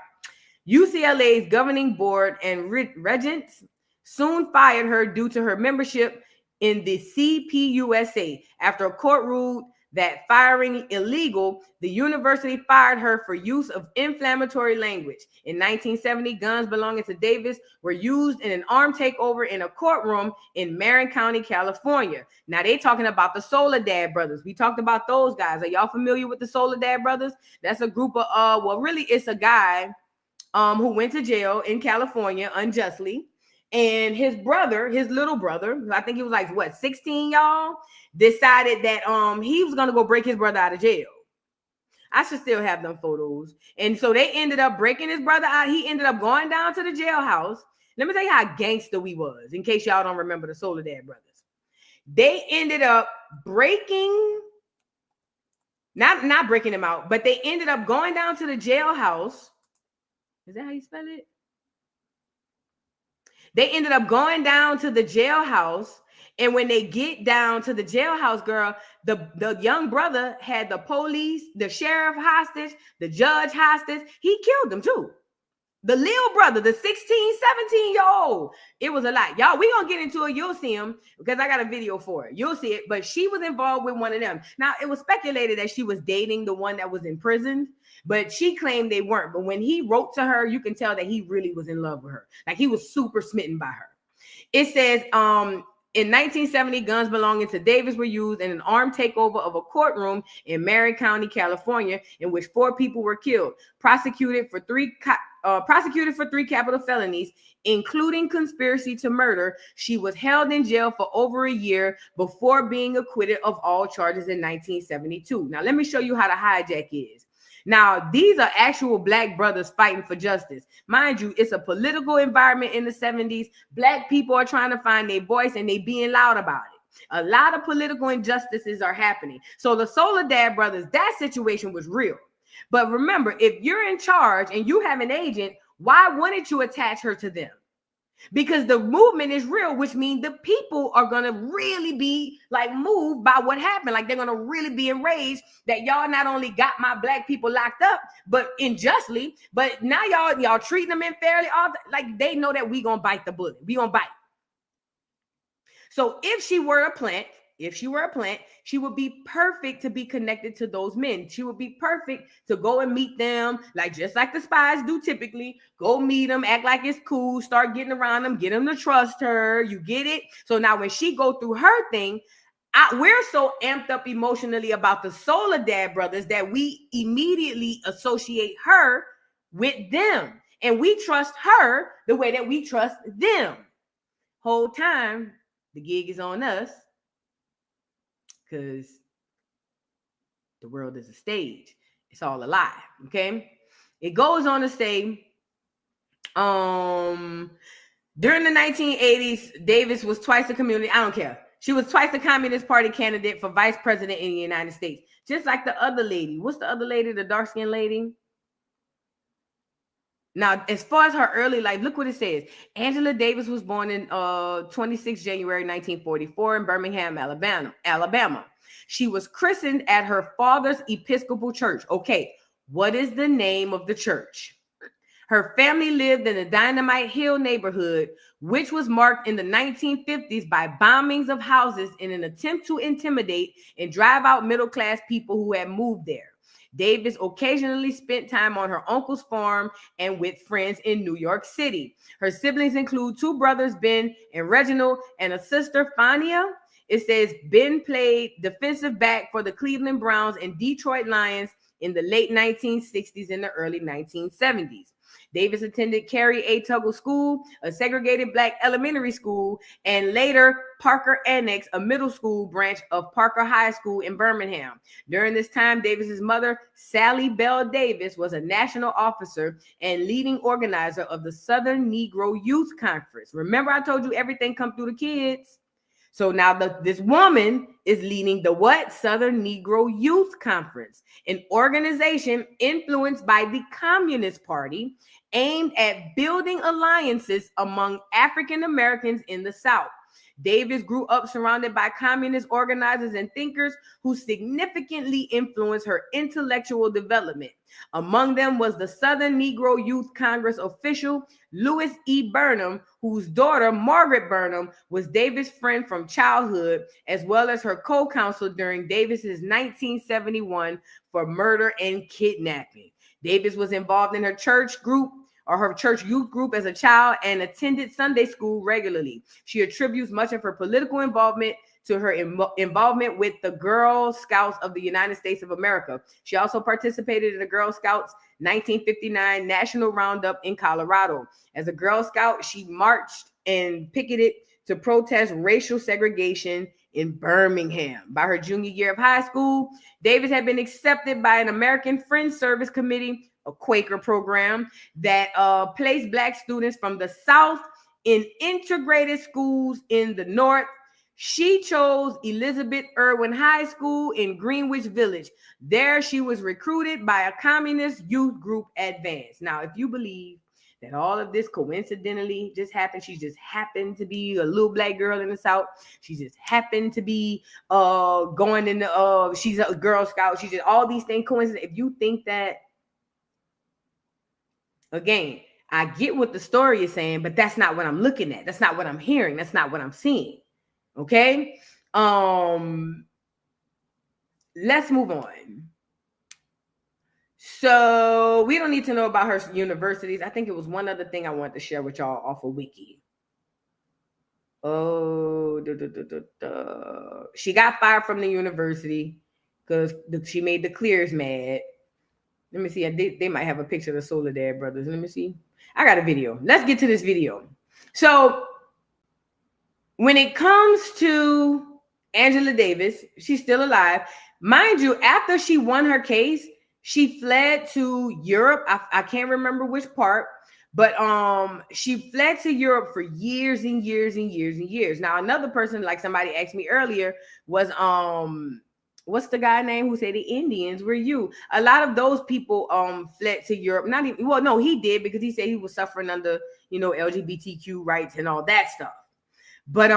UCLA's governing board and regents soon fired her due to her membership in the CPUSA. After a court ruled that firing illegal, the university fired her for use of inflammatory language. In 1970, guns belonging to Davis were used in an armed takeover in a courtroom in Marin County, California. Now they talking about the Soledad brothers. We talked about those guys. Are y'all familiar with the Soledad brothers? That's a group of well, really it's a guy who went to jail in California unjustly. And his brother, his little brother, I think he was like, what, 16, y'all, decided that he was going to go break his brother out of jail. I should still have them photos. And so they ended up breaking his brother out. He ended up going down to the jailhouse. Let me tell you how gangster we was, in case y'all don't remember the Soledad brothers. They ended up breaking, not breaking him out, but they ended up going down to the jailhouse. Is that how you spell it? They ended up going down to the jailhouse. And when they get down to the jailhouse, girl, the young brother had the police, the sheriff hostage, the judge hostage. He killed them too. The little brother, the 16, 17-year-old. It was a lot. Y'all, we're going to get into it. You'll see him because I got a video for it. You'll see it. But she was involved with one of them. Now, it was speculated that she was dating the one that was imprisoned, but she claimed they weren't. But when he wrote to her, you can tell that he really was in love with her. Like he was super smitten by her. It says, in 1970, guns belonging to Davis were used in an armed takeover of a courtroom in Marin County, California, in which 4 people were killed, prosecuted for three capital felonies, including conspiracy to murder. She was held in jail for over a year before being acquitted of all charges in 1972. Now, let me show you how the hijack is. Now, these are actual Black brothers fighting for justice. Mind you, it's a political environment in the 70s. Black people are trying to find their voice and they being loud about it. A lot of political injustices are happening. So the Soledad brothers, that situation was real. But remember, if you're in charge and you have an agent, why wouldn't you attach her to them? Because the movement is real, which means the people are going to really be like moved by what happened. Like they're going to really be enraged that y'all not only got my Black people locked up, but unjustly, but now y'all treating them unfairly. Like they know that we going to bite the bullet. We going to bite. So if she were a plant, she would be perfect to be connected to those men. She would be perfect to go and meet them, like just like the spies do typically. Go meet them, act like it's cool, start getting around them, get them to trust her. You get it? So now when she go through her thing, we're so amped up emotionally about the Soledad brothers that we immediately associate her with them. And we trust her the way that we trust them. Whole time, the gig is on us. Because the world is a stage. It's all a lie. Okay. It goes on to say, during the 1980s, Davis was twice the community. I don't care. She was twice the Communist Party candidate for vice president in the United States. Just like the other lady. What's the other lady? The dark-skinned lady? Now, as far as her early life, look what it says. Angela Davis was born in 26 January 1944 in Birmingham, Alabama. She was christened at her father's Episcopal church. Okay, what is the name of the church? Her family lived in the Dynamite Hill neighborhood, which was marked in the 1950s by bombings of houses in an attempt to intimidate and drive out middle-class people who had moved there. Davis occasionally spent time on her uncle's farm and with friends in New York City. Her siblings include two brothers, Ben and Reginald, and a sister, Fania. It says Ben played defensive back for the Cleveland Browns and Detroit Lions in the late 1960s and the early 1970s. Davis attended Carrie A. Tuggle School, a segregated black elementary school, and later Parker Annex, a middle school branch of Parker High School in Birmingham. During this time, Davis's mother, Sally Bell Davis, was a national officer and leading organizer of the Southern Negro Youth Conference. Remember, I told you everything come through the kids. So now this woman is leading the what? Southern Negro Youth Conference, an organization influenced by the Communist Party aimed at building alliances among African Americans in the South. Davis grew up surrounded by communist organizers and thinkers who significantly influenced her intellectual development. Among them was the Southern Negro Youth Congress official Louis E. Burnham, whose daughter, Margaret Burnham, was Davis' friend from childhood, as well as her co-counsel during Davis's 1971 for murder and kidnapping. Davis was involved in her church group or her church youth group as a child and attended Sunday school regularly. She attributes much of her political involvement to her involvement with the Girl Scouts of the United States of America. She also participated in the Girl Scouts 1959 National Roundup in Colorado. As a Girl Scout, she marched and picketed to protest racial segregation in Birmingham. By her junior year of high school, Davis had been accepted by an American Friends Service Committee, a Quaker program that placed Black students from the South in integrated schools in the North. She chose Elizabeth Irwin High School in Greenwich Village. There she was recruited by a communist youth group, Advance. Now, if you believe that all of this coincidentally just happened, she just happened to be a little Black girl in the South. She just happened to be going in the she's a Girl Scout. She just all these things coincident. If you think that, again, I get what the story is saying, but that's not what I'm looking at. That's not what I'm hearing. That's not what I'm seeing. Okay. Let's move on. So we don't need to know about her universities. I think it was one other thing I wanted to share with y'all off of Wiki. She got fired from the university because she made the Clears mad. Let me see. They might have a picture of the Soledad brothers. Let me see. I got a video. Let's get to this video. So when it comes to Angela Davis, she's still alive. Mind you, after she won her case, she fled to Europe. I can't remember which part, but she fled to Europe for years and years and years and years. Now, another person, like somebody asked me earlier, was what's the guy name who said the Indians were you? A lot of those people fled to Europe. Not even, well, no, he did because he said he was suffering under, LGBTQ rights and all that stuff. But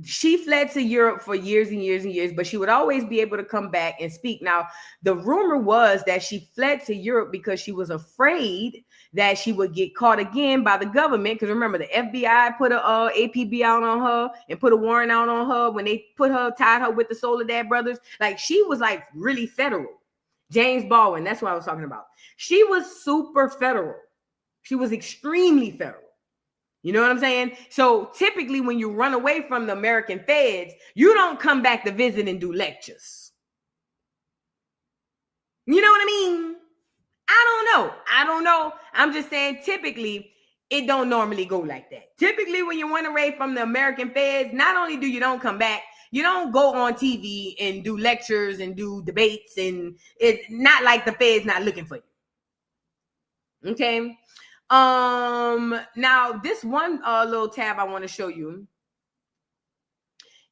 she fled to Europe for years and years and years, but she would always be able to come back and speak. Now, the rumor was that she fled to Europe because she was afraid that she would get caught again by the government. Because remember, the FBI put a APB out on her and put a warrant out on her when they tied her with the Soledad brothers. Like, she was like really federal. James Baldwin, that's what I was talking about. She was super federal. She was extremely federal. You know what I'm saying? So typically when you run away from the American feds, you don't come back to visit and do lectures. You know what I mean? I don't know. I'm just saying typically it don't normally go like that. Typically when you run away from the American feds, not only do you don't come back, you don't go on TV and do lectures and do debates, and it's not like the feds not looking for you. Okay. Now this one little tab I want to show you.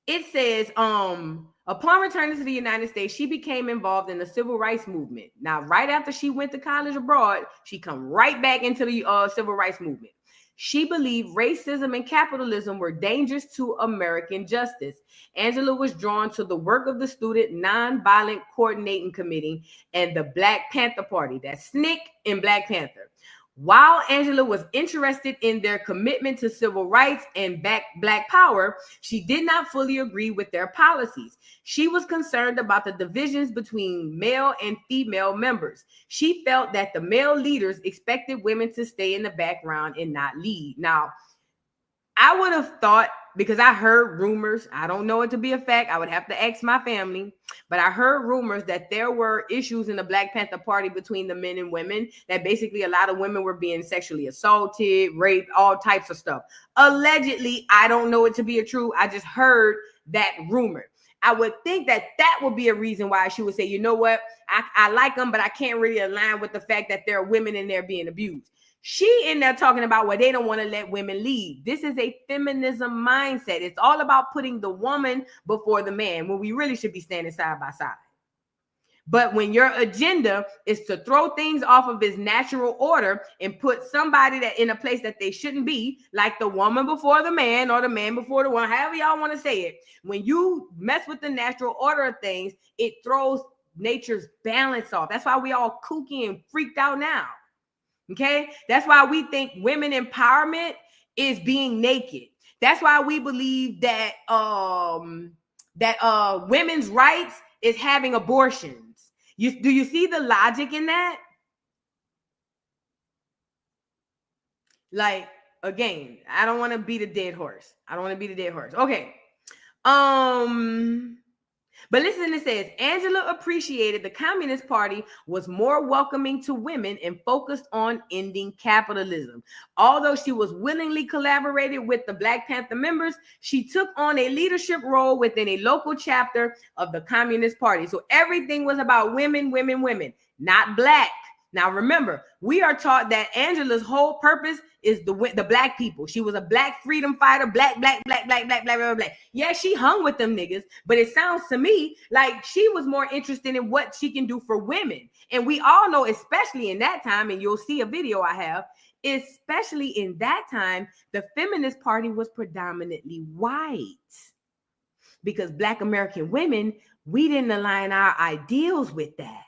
It says, upon returning to the United States, she became involved in the civil rights movement. Now, right after she went to college abroad, she come right back into the civil rights movement. She believed racism and capitalism were dangerous to American justice. Angela was drawn to the work of the Student Nonviolent Coordinating Committee and the Black Panther Party. That's SNCC and Black Panther. While Angela was interested in their commitment to civil rights and Black power, she did not fully agree with their policies. She was concerned about the divisions between male and female members. She felt that the male leaders expected women to stay in the background and not lead. Now, I would have thought, because I heard rumors, I don't know it to be a fact, I would have to ask my family, but I heard rumors that there were issues in the Black Panther Party between the men and women, that basically a lot of women were being sexually assaulted, raped, all types of stuff. Allegedly, I don't know it to be true. I just heard that rumor. I would think that that would be a reason why she would say, you know what, I like them, but I can't really align with the fact that there are women in there being abused. She in there talking about where they don't want to let women lead. This is a feminism mindset. It's all about putting the woman before the man when we really should be standing side by side. But when your agenda is to throw things off of its natural order and put somebody that in a place that they shouldn't be, like the woman before the man or the man before the woman, however y'all want to say it, when you mess with the natural order of things, it throws nature's balance off. That's why we all kooky and freaked out now. Okay, that's why we think women empowerment is being naked. That's why we believe that women's rights is having abortions. Do you see the logic in that? Like, again, I don't want to beat a dead horse. Okay. But listen, it says, Angela appreciated the Communist Party was more welcoming to women and focused on ending capitalism. Although she was willingly collaborated with the Black Panther members, she took on a leadership role within a local chapter of the Communist Party. So everything was about women, women, women, not Black. Now, remember, we are taught that Angela's whole purpose is the Black people. She was a Black freedom fighter, black. Yeah, she hung with them niggas, but it sounds to me like she was more interested in what she can do for women. And we all know, especially in that time, and you'll see a video I have, especially in that time, the feminist party was predominantly white. Because Black American women, we didn't align our ideals with that.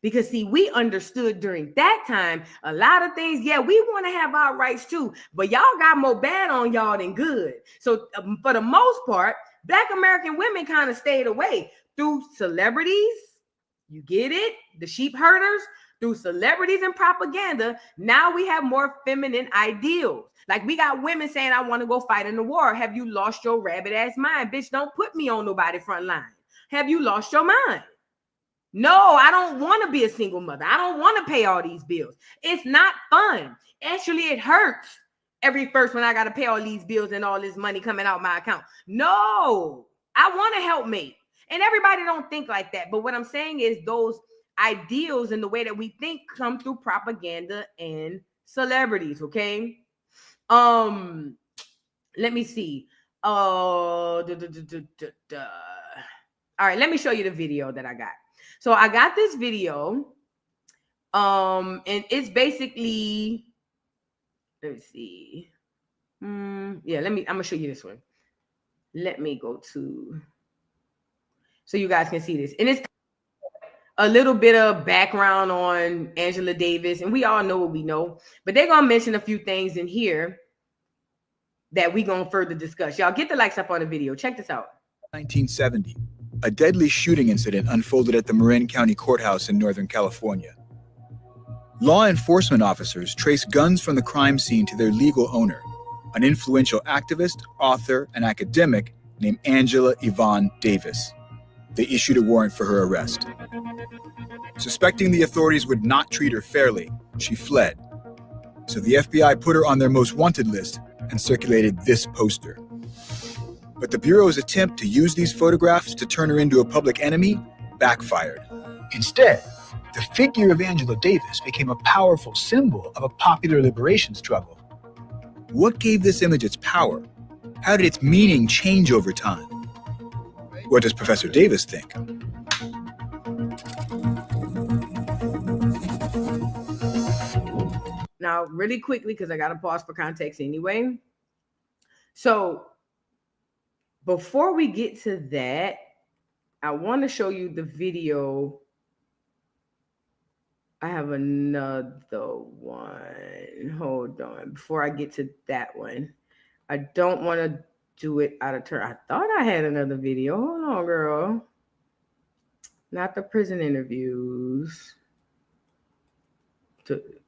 Because, see, we understood during that time a lot of things. Yeah, we want to have our rights too, but y'all got more bad on y'all than good. So for the most part, Black American women kind of stayed away through celebrities. You get it? The sheep herders, through celebrities and propaganda. Now we have more feminine ideals. Like, we got women saying, I want to go fight in the war. Have you lost your rabbit ass mind? Bitch, don't put me on nobody front line. Have you lost your mind? No, I don't want to be a single mother. I don't want to pay all these bills. It's not fun. Actually, it hurts every first when I got to pay all these bills and all this money coming out my account. No, I want to help me. And everybody don't think like that. But what I'm saying is those ideals and the way that we think come through propaganda and celebrities, okay? Let me see. All right, let me show you the video that I got. So I got this video, and it's basically, let me see. Yeah, I'm gonna show you this one. Let me go to, so you guys can see this. And it's a little bit of background on Angela Davis, and we all know what we know, but they're gonna mention a few things in here that we're gonna further discuss. Y'all get the likes up on the video. Check this out. 1970. A deadly shooting incident unfolded at the Marin County Courthouse in Northern California. Law enforcement officers traced guns from the crime scene to their legal owner, an influential activist, author, and academic named Angela Yvonne Davis. They issued a warrant for her arrest. Suspecting the authorities would not treat her fairly, she fled. So the FBI put her on their most wanted list and circulated this poster. But the Bureau's attempt to use these photographs to turn her into a public enemy backfired. Instead, the figure of Angela Davis became a powerful symbol of a popular liberation struggle. What gave this image its power? How did its meaning change over time? What does Professor Davis think? Now, really quickly, because I got to pause for context anyway. So, before we get to that, I want to show you the video I have another one. Hold on. Before I get to that one, I don't want to do it out of turn. I thought I had another video. Hold on, girl. Not the prison interviews.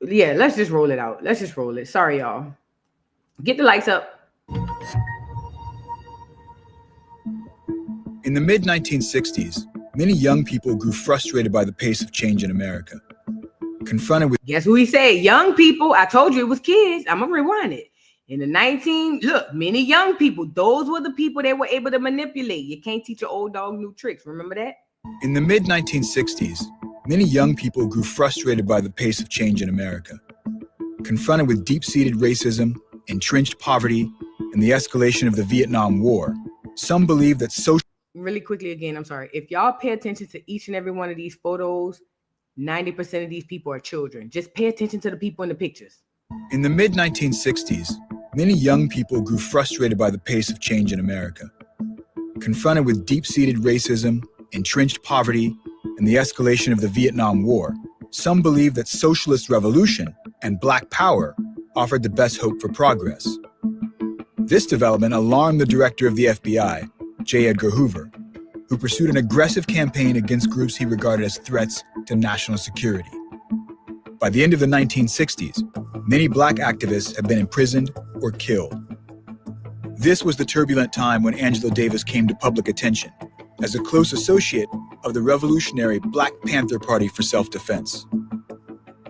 Yeah, let's just roll it out. Let's just roll it. Sorry, y'all. Get the lights up. In the mid-1960s, many young people grew frustrated by the pace of change in America. Confronted with... Guess who he said? Young people. I told you it was kids. I'm going to rewind it. In the many young people, those were the people that were able to manipulate. You can't teach an old dog new tricks. Remember that? In the mid-1960s, many young people grew frustrated by the pace of change in America. Confronted with deep-seated racism, entrenched poverty, and the escalation of the Vietnam War, some believe that social... Really quickly again, I'm sorry. If y'all pay attention to each and every one of these photos, 90% of these people are children. Just pay attention to the people in the pictures. In the mid-1960s, many young people grew frustrated by the pace of change in America. Confronted with deep-seated racism, entrenched poverty, and the escalation of the Vietnam War, some believe that socialist revolution and Black power offered the best hope for progress. This development alarmed the director of the FBI, J. Edgar Hoover, who pursued an aggressive campaign against groups he regarded as threats to national security. By the end of the 1960s, many Black activists had been imprisoned or killed. This was the turbulent time when Angela Davis came to public attention as a close associate of the revolutionary Black Panther Party for Self-Defense.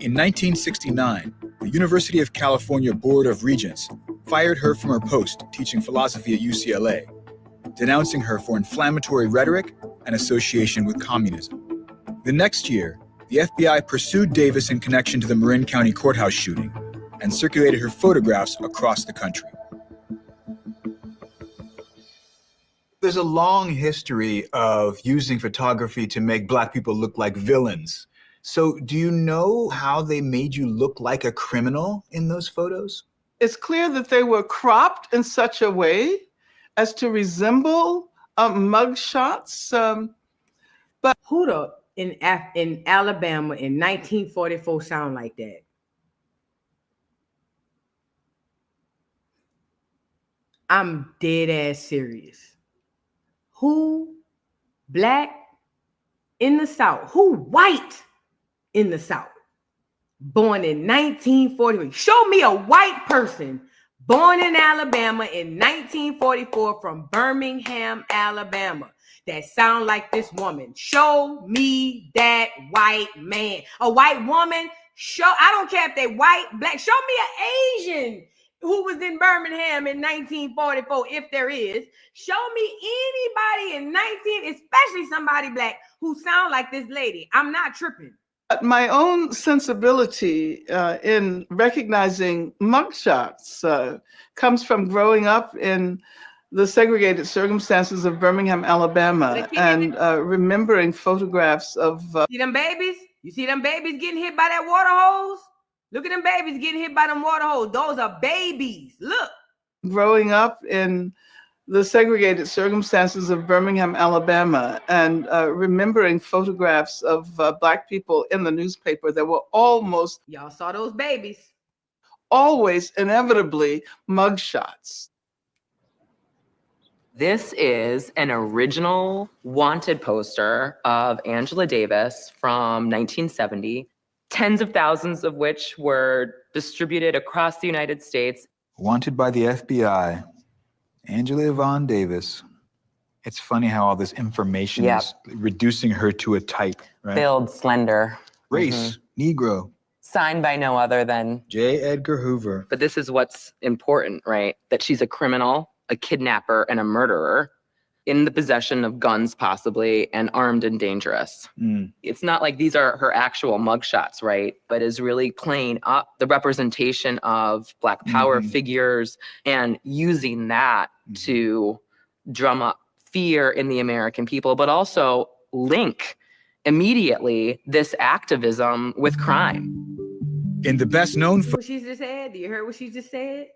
In 1969, the University of California Board of Regents fired her from her post teaching philosophy at UCLA, denouncing her for inflammatory rhetoric and association with communism. The next year, the FBI pursued Davis in connection to the Marin County courthouse shooting and circulated her photographs across the country. There's a long history of using photography to make Black people look like villains. So do you know how they made you look like a criminal in those photos? It's clear that they were cropped in such a way as to resemble mugshots. But who in Alabama in 1944 sound like that? I'm dead ass serious. Who Black in the South? Who white in the South? Born in 1943. Show me a white person born in Alabama in 1944 from Birmingham, Alabama, that sound like this woman. Show me that white man. A white woman. I don't care if they white, Black. Show me an Asian who was in Birmingham in 1944, if there is. Show me anybody in especially somebody Black, who sound like this lady. I'm not tripping. My own sensibility in recognizing mugshots comes from growing up in the segregated circumstances of Birmingham, Alabama, and remembering photographs of... See them babies? You see them babies getting hit by that water hose? Look at them babies getting hit by them water holes. Those are babies. Look. Growing up in the segregated circumstances of Birmingham, Alabama, and remembering photographs of Black people in the newspaper that were almost... Y'all saw those babies. Always, inevitably, mugshots. This is an original wanted poster of Angela Davis from 1970, tens of thousands of which were distributed across the United States. Wanted by the FBI, Angela Yvonne Davis. It's funny how all this information is reducing her to a type, right? Build, slender. Race, Negro. Signed by no other than J. Edgar Hoover. But this is what's important, right? That she's a criminal, a kidnapper, and a murderer in the possession of guns, possibly, and armed and dangerous. It's not like these are her actual mugshots, right? But is really playing up the representation of Black power figures and using that to drum up fear in the American people, but also link immediately this activism with crime. In the best known... What she just said? Do you hear what she just said?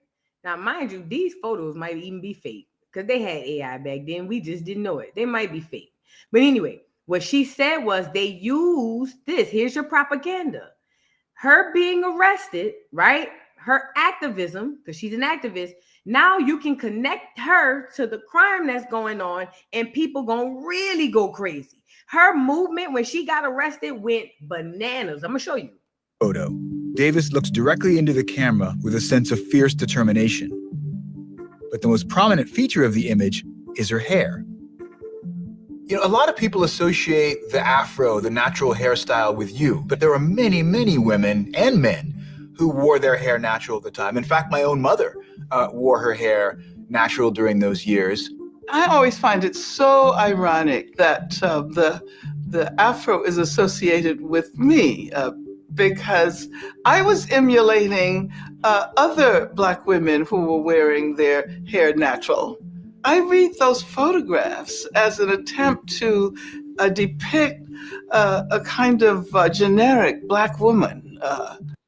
Now, mind you, these photos might even be fake because they had AI back then. We just didn't know it. They might be fake. But anyway, What she said was they used this. Here's your propaganda. Her being arrested, right? Her activism, because she's an activist. Now you can connect her to the crime that's going on, and people gonna really go crazy. Her movement when she got arrested went bananas. I'm gonna show you. Photo. Davis looks directly into the camera with a sense of fierce determination. But the most prominent feature of the image is her hair. You know, a lot of people associate the afro, the natural hairstyle, with you, but there are many, many women and men who wore their hair natural at the time. In fact, my own mother wore her hair natural during those years. I always find it so ironic that the afro is associated with me because I was emulating other Black women who were wearing their hair natural. I read those photographs as an attempt to depict a kind of generic Black woman.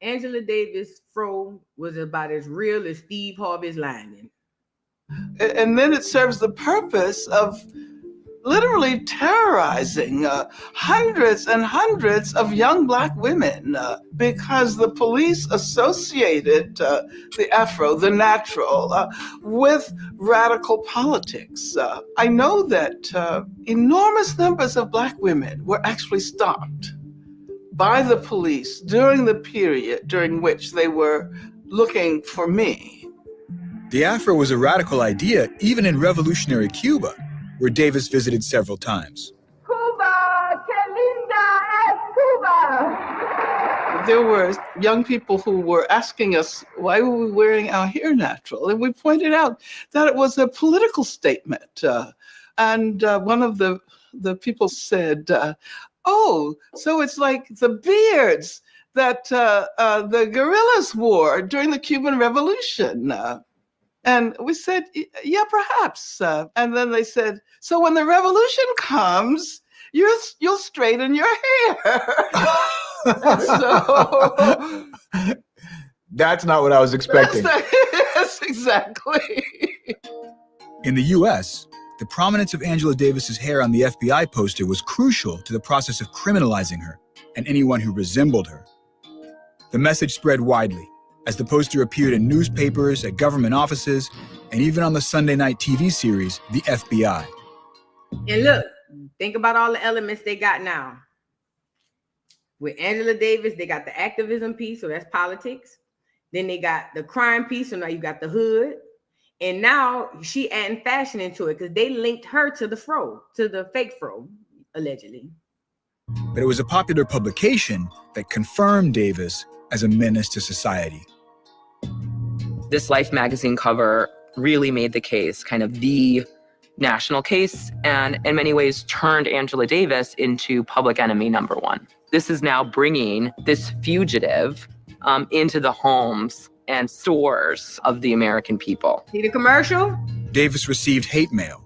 Angela Davis' fro was about as real as Steve Harvey's lining. And then it serves the purpose of literally terrorizing hundreds and hundreds of young Black women because the police associated the afro, the natural, with radical politics. I know that enormous numbers of Black women were actually stopped by the police during the period during which they were looking for me. The afro was a radical idea even in revolutionary Cuba, where Davis visited several times. Cuba, que linda es Cuba! There were young people who were asking us why were we wearing our hair natural, and we pointed out that it was a political statement. And one of the people said, "Oh, so it's like the beards that the guerrillas wore during the Cuban Revolution." And we said, yeah, perhaps. And then they said, so when the revolution comes, you'll straighten your hair. So that's not what I was expecting. Yes, exactly. In the US, the prominence of Angela Davis's hair on the FBI poster was crucial to the process of criminalizing her and anyone who resembled her. The message spread widely as the poster appeared in newspapers, at government offices, and even on the Sunday night TV series, The FBI. And look, think about all the elements they got now. With Angela Davis, they got the activism piece, so that's politics. Then they got the crime piece, so now you got the hood. And now she adding fashion into it because they linked her to the fro, to the fake fro, allegedly. But it was a popular publication that confirmed Davis as a menace to society. This Life magazine cover really made the case, kind of the national case, and in many ways turned Angela Davis into public enemy number one. This is now bringing this fugitive into the homes and stores of the American people. See the commercial? Davis received hate mail,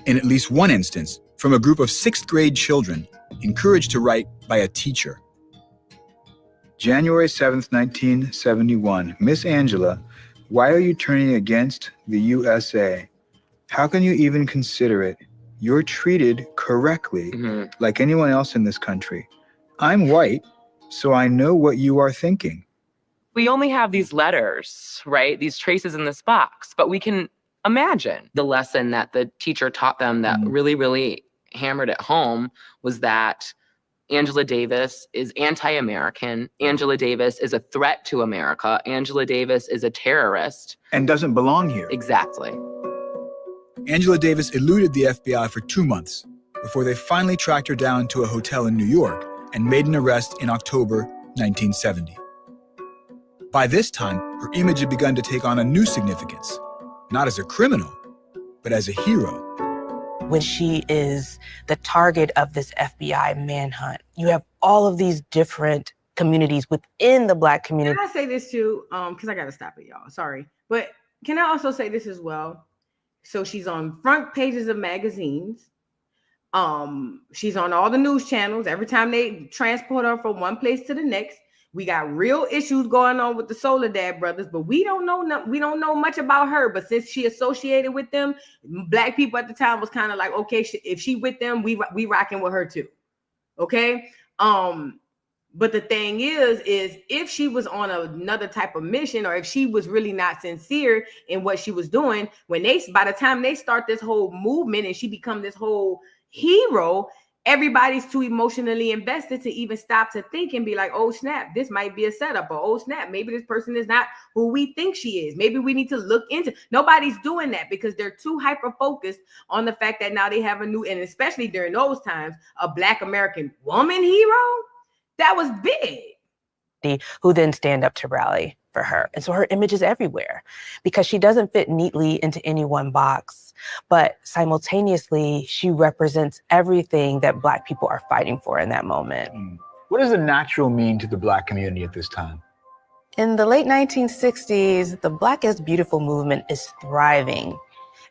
in at least one instance, from a group of 6th grade children encouraged to write by a teacher. January 7th, 1971. Miss Angela, why are you turning against the USA? How can you even consider it? You're treated correctly, like anyone else in this country. I'm white, so I know what you are thinking. We only have these letters, right? These traces in this box, but we can imagine the lesson that the teacher taught them that really, really hammered it home was that Angela Davis is anti-American. Angela Davis is a threat to America. Angela Davis is a terrorist. And doesn't belong here. Exactly. Angela Davis eluded the FBI for 2 months before they finally tracked her down to a hotel in New York and made an arrest in October 1970. By this time, her image had begun to take on a new significance, not as a criminal, but as a hero. When she is the target of this FBI manhunt, you have all of these different communities within the Black community. Can I say this too? Because I got to stop it, y'all. Sorry. But can I also say this as well? So she's on front pages of magazines. She's on all the news channels. Every time they transport her from one place to the next, We got real issues going on with the Soledad brothers, but we don't know much about her. But since she associated with them, Black people at the time was kind of like, okay, if she with them, we rocking with her too. Okay. But the thing is if she was on another type of mission, or if she was really not sincere in what she was doing, by the time they start this whole movement and she become this whole hero, everybody's too emotionally invested to even stop to think and be like, oh snap, this might be a setup, or oh snap, maybe this person is not who we think she is. Maybe we need to look into. Nobody's doing that because they're too hyper focused on the fact that now they have a new, and especially during those times, a Black American woman hero. That was big. Who then stand up to rally for her. And so her image is everywhere because she doesn't fit neatly into any one box, but simultaneously she represents everything that Black people are fighting for in that moment. What does the natural mean to the Black community at this time? In the late 1960s, the Black is Beautiful movement is thriving,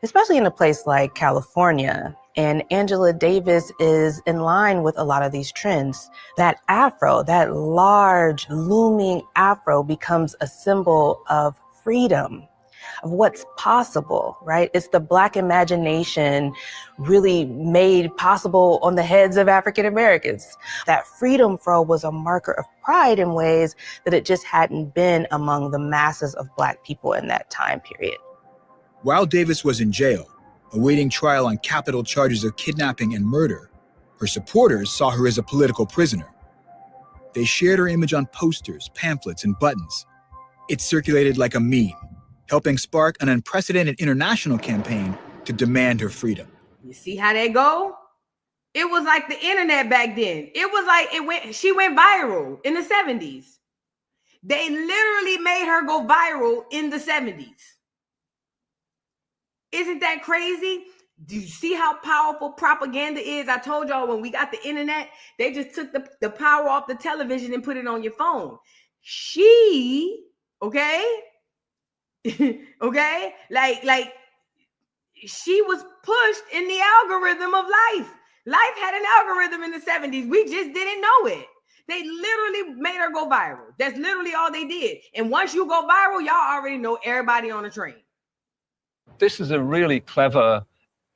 especially in a place like California. And Angela Davis is in line with a lot of these trends. That afro, that large, looming afro becomes a symbol of freedom, of what's possible, right? It's the Black imagination really made possible on the heads of African Americans. That freedom fro was a marker of pride in ways that it just hadn't been among the masses of Black people in that time period. While Davis was in jail, awaiting trial on capital charges of kidnapping and murder, her supporters saw her as a political prisoner. They shared her image on posters, pamphlets, and buttons. It circulated like a meme, helping spark an unprecedented international campaign to demand her freedom. You see how they go? It was like the internet back then. It was like she went viral in the 70s. They literally made her go viral in the 70s. Isn't that crazy? Do you see how powerful propaganda is? I told y'all when we got the internet, they just took the power off the television and put it on your phone. She, okay? Okay? Like she was pushed in the algorithm of life. Life had an algorithm in the 70s. We just didn't know it. They literally made her go viral. That's literally all they did. And once you go viral, y'all already know everybody on the train. This is a really clever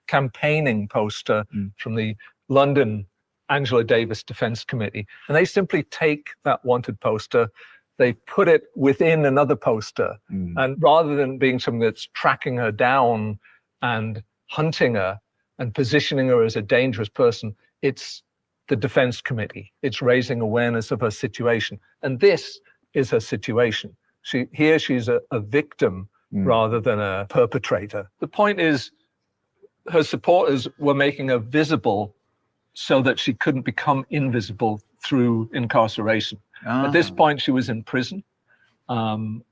campaigning poster from the London Angela Davis Defense Committee. And they simply take that wanted poster, they put it within another poster. And rather than being something that's tracking her down and hunting her and positioning her as a dangerous person, it's the Defense Committee. It's raising awareness of her situation. And this is her situation. She's a victim rather than a perpetrator. The point is, her supporters were making her visible so that she couldn't become invisible through incarceration. At this point, she was in prison. And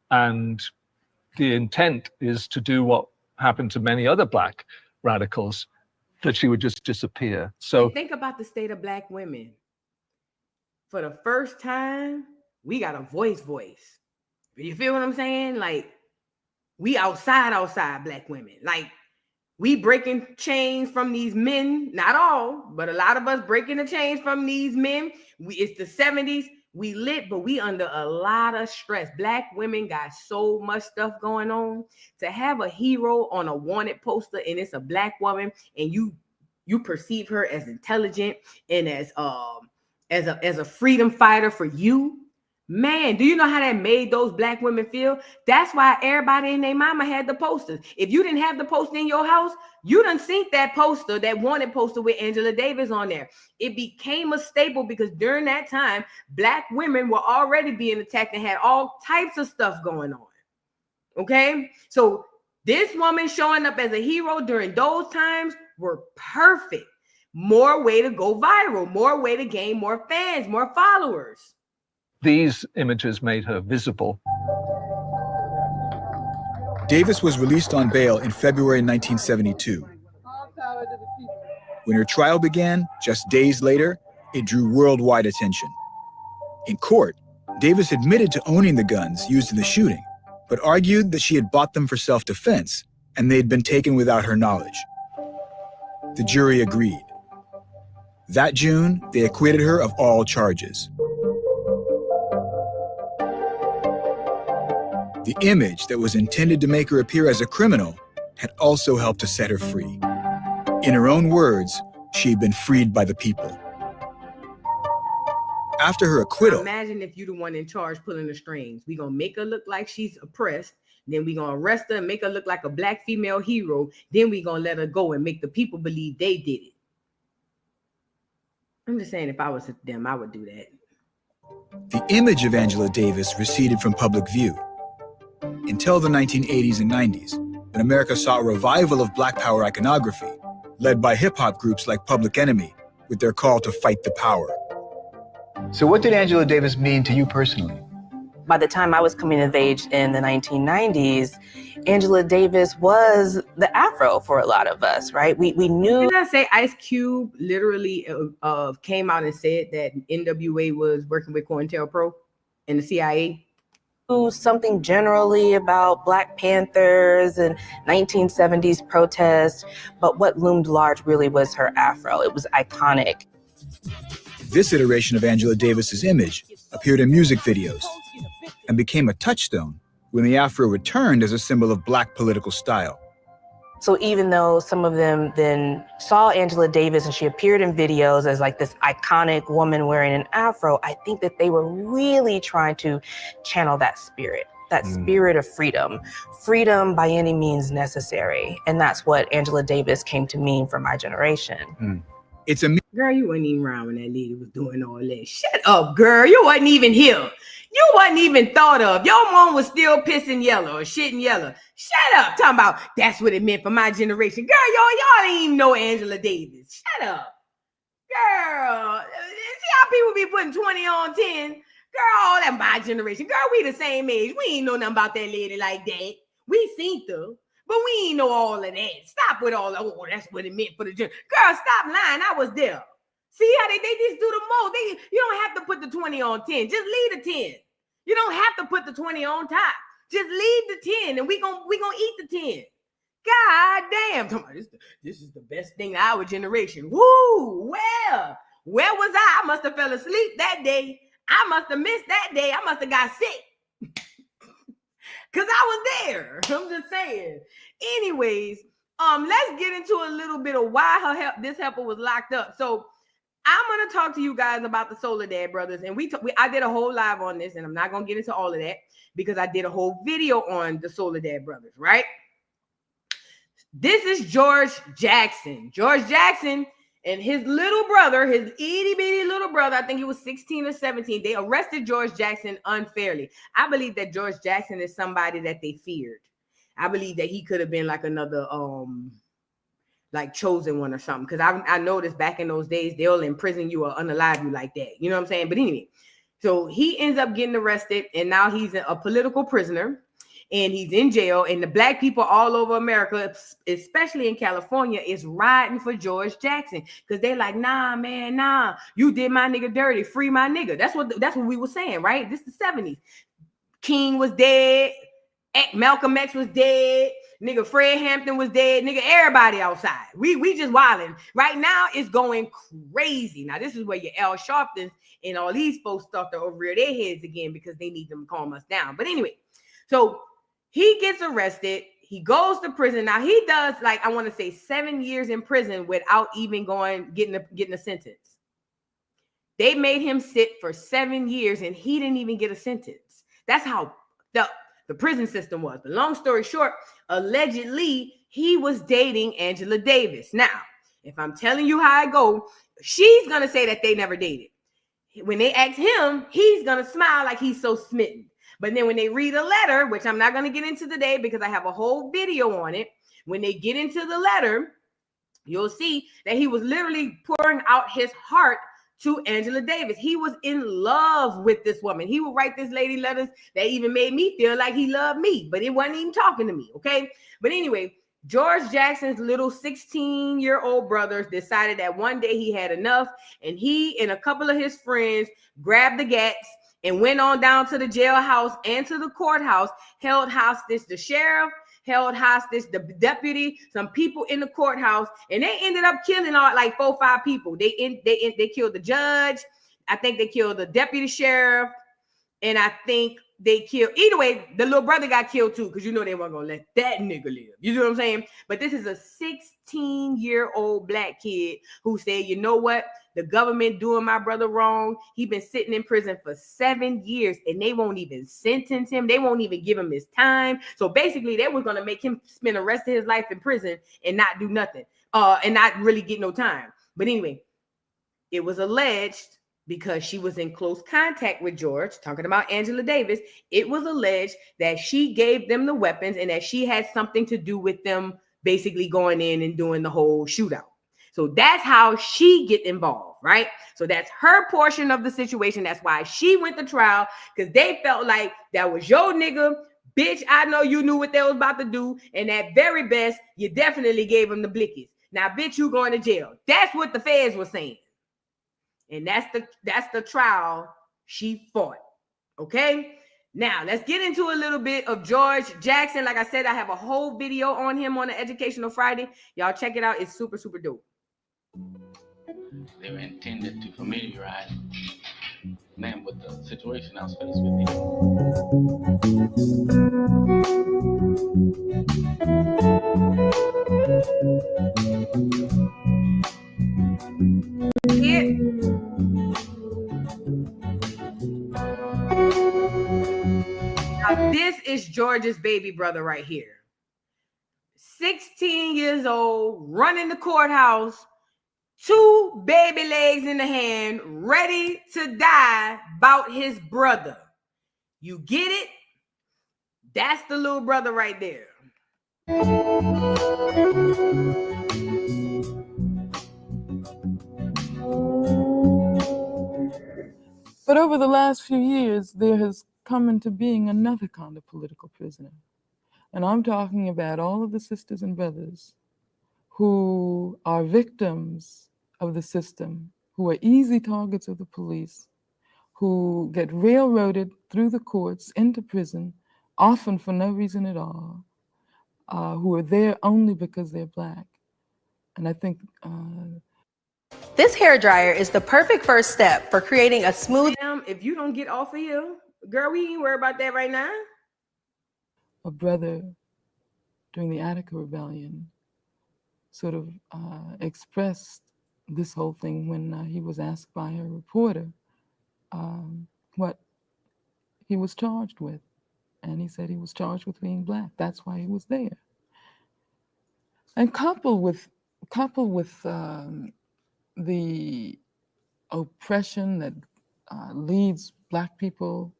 the intent is to do what happened to many other Black radicals, that she would just disappear. So think about the state of Black women. For the first time, we got a voice. You feel what I'm saying? Like, we outside Black women. Like, we breaking chains from these men. Not all, but a lot of us breaking the chains from these men. It's the 70s. We lit, but we under a lot of stress. Black women got so much stuff going on. To have a hero on a wanted poster and it's a Black woman, and you perceive her as intelligent and as a freedom fighter for you. Man, do you know how that made those Black women feel? That's why everybody and their mama had the posters. If you didn't have the poster in your house, you done seen that poster, that wanted poster with Angela Davis on there. It became a staple because during that time, Black women were already being attacked and had all types of stuff going on. Okay? So this woman showing up as a hero during those times were perfect. More way to go viral, more way to gain more fans, more followers. these images made her visible. Davis was released on bail in February 1972. When her trial began, just days later, it drew worldwide attention. In court, Davis admitted to owning the guns used in the shooting, but argued that she had bought them for self-defense and they'd been taken without her knowledge. The jury agreed. That June, they acquitted her of all charges. The image that was intended to make her appear as a criminal had also helped to set her free. In her own words, she had been freed by the people. After her acquittal, imagine if you're the one in charge pulling the strings. We're going to make her look like she's oppressed. Then we're going to arrest her and make her look like a black female hero. Then we're going to let her go and make the people believe they did it. I'm just saying, if I was them, I would do that. the image of Angela Davis receded from public view until the 1980s and 90s, when America saw a revival of Black Power iconography, led by hip-hop groups like Public Enemy, with their call to fight the power. So what did Angela Davis mean to you personally? By the time I was coming of age in the 1990s, Angela Davis was the afro for a lot of us, right? We knew. Did I say Ice Cube literally came out and said that NWA was working with COINTELPRO and the CIA? Something generally about Black Panthers and 1970s protests, but what loomed large really was her afro. It was iconic. This iteration of Angela Davis's image appeared in music videos and became a touchstone when the afro returned as a symbol of Black political style. So even though some of them then saw Angela Davis and she appeared in videos as like this iconic woman wearing an afro, I think that they were really trying to channel that spirit of freedom. Freedom by any means necessary. And that's what Angela Davis came to mean for my generation. It's a girl, you wasn't even around when that lady was doing all that. Shut up, girl. You wasn't even here. You wasn't even thought of. Your mom was still pissing yellow or shitting yellow. Shut up. Talking about that's what it meant for my generation. Girl, y'all ain't even know Angela Davis. Shut up. Girl, see how people be putting 20 on 10? Girl, all that my generation. Girl, we the same age. We ain't know nothing about that lady like that. We seen her. But we ain't know all of that. Stop with all that. Oh, that's what it meant for the girl. Stop lying. I was there. See how they just do the most. You don't have to put the 20 on 10. Just leave the 10. You don't have to put the 20 on top. Just leave the 10 and we gonna eat the 10. God damn. This is the best thing of our generation. Woo! Well, where was I? I must have fell asleep that day. I must have missed that day. I must have got sick. Because I was there. I'm just saying. Anyways, let's get into a little bit of why this heifer was locked up. So I'm going to talk to you guys about the Soledad brothers. And I did a whole live on this, and I'm not going to get into all of that because I did a whole video on the Soledad brothers, right? This is George Jackson. George Jackson and his little brother, his itty bitty little brother, I think he was 16 or 17. They arrested George Jackson unfairly. I believe that George Jackson is somebody that they feared. I believe that he could have been like another, like chosen one or something. Because I noticed back in those days, they'll imprison you or unalive you like that. You know what I'm saying? But anyway, so he ends up getting arrested and now he's a political prisoner. And he's in jail, and the Black people all over America, especially in California, is riding for George Jackson because they're like, nah, man, nah, you did my nigga dirty, free my nigga. That's what we were saying, right? This is the 70s. King was dead, Malcolm X was dead, nigga Fred Hampton was dead, nigga everybody outside. We just wilding. Right now, it's going crazy. Now this is where your Al Sharptons and all these folks start to rear their heads again because they need them to calm us down. But anyway, so he gets arrested. He goes to prison. Now he does like, I want to say 7 years in prison without even getting a sentence. They made him sit for 7 years and he didn't even get a sentence. That's how the prison system was. But long story short, allegedly he was dating Angela Davis. Now, if I'm telling you how I go, she's going to say that they never dated. When they ask him, he's going to smile like he's so smitten. But then when they read a letter, which I'm not going to get into today because I have a whole video on it, when they get into the letter, you'll see that he was literally pouring out his heart to Angela Davis. He was in love with this woman. He would write this lady letters that even made me feel like he loved me, but it wasn't even talking to me, okay? But anyway, George Jackson's little 16-year-old brother decided that one day he had enough, and he and a couple of his friends grabbed the gats and went on down to the jailhouse and to the courthouse, held hostage the sheriff, held hostage the deputy, some people in the courthouse, and they ended up killing like 4 or 5 people. They killed the judge. I think they killed the deputy sheriff. And I think they killed. Either way, the little brother got killed too, because you know they weren't gonna let that nigga live. You know what I'm saying? But this is a 16-year-old black kid who said, you know what? The government doing my brother wrong. He been sitting in prison for 7 years, and they won't even sentence him. They won't even give him his time. So basically, they were gonna make him spend the rest of his life in prison and not do nothing, and not really get no time. But anyway, it was alleged, because she was in close contact with George, talking about Angela Davis, it was alleged that she gave them the weapons and that she had something to do with them basically going in and doing the whole shootout. So that's how she get involved, right? So that's her portion of the situation. That's why she went to trial, because they felt like that was your nigga. Bitch, I know you knew what they was about to do. And at very best, you definitely gave them the blickies. Now, bitch, you going to jail. That's what the feds were saying. And that's the trial she fought. Okay. Now let's get into a little bit of George Jackson. Like I said, I have a whole video on him on the Educational Friday. Y'all check it out. It's super, super dope. They were intended to familiarize them with the situation I was faced with. Yeah. Now, this is George's baby brother right here. 16 years old, running the courthouse, 2 baby legs in the hand, ready to die about his brother. You get it? That's the little brother right there. But over the last few years, there has come into being another kind of political prisoner. And I'm talking about all of the sisters and brothers who are victims of the system, who are easy targets of the police, who get railroaded through the courts into prison, often for no reason at all, who are there only because they're Black. And I think this hairdryer is the perfect first step for creating a smooth. If you don't get off of here, girl, we ain't worried about that right now. A brother during the Attica Rebellion sort of expressed this whole thing when he was asked by a reporter what he was charged with. And he said he was charged with being Black. That's why he was there. And coupled with the oppression that leads Black people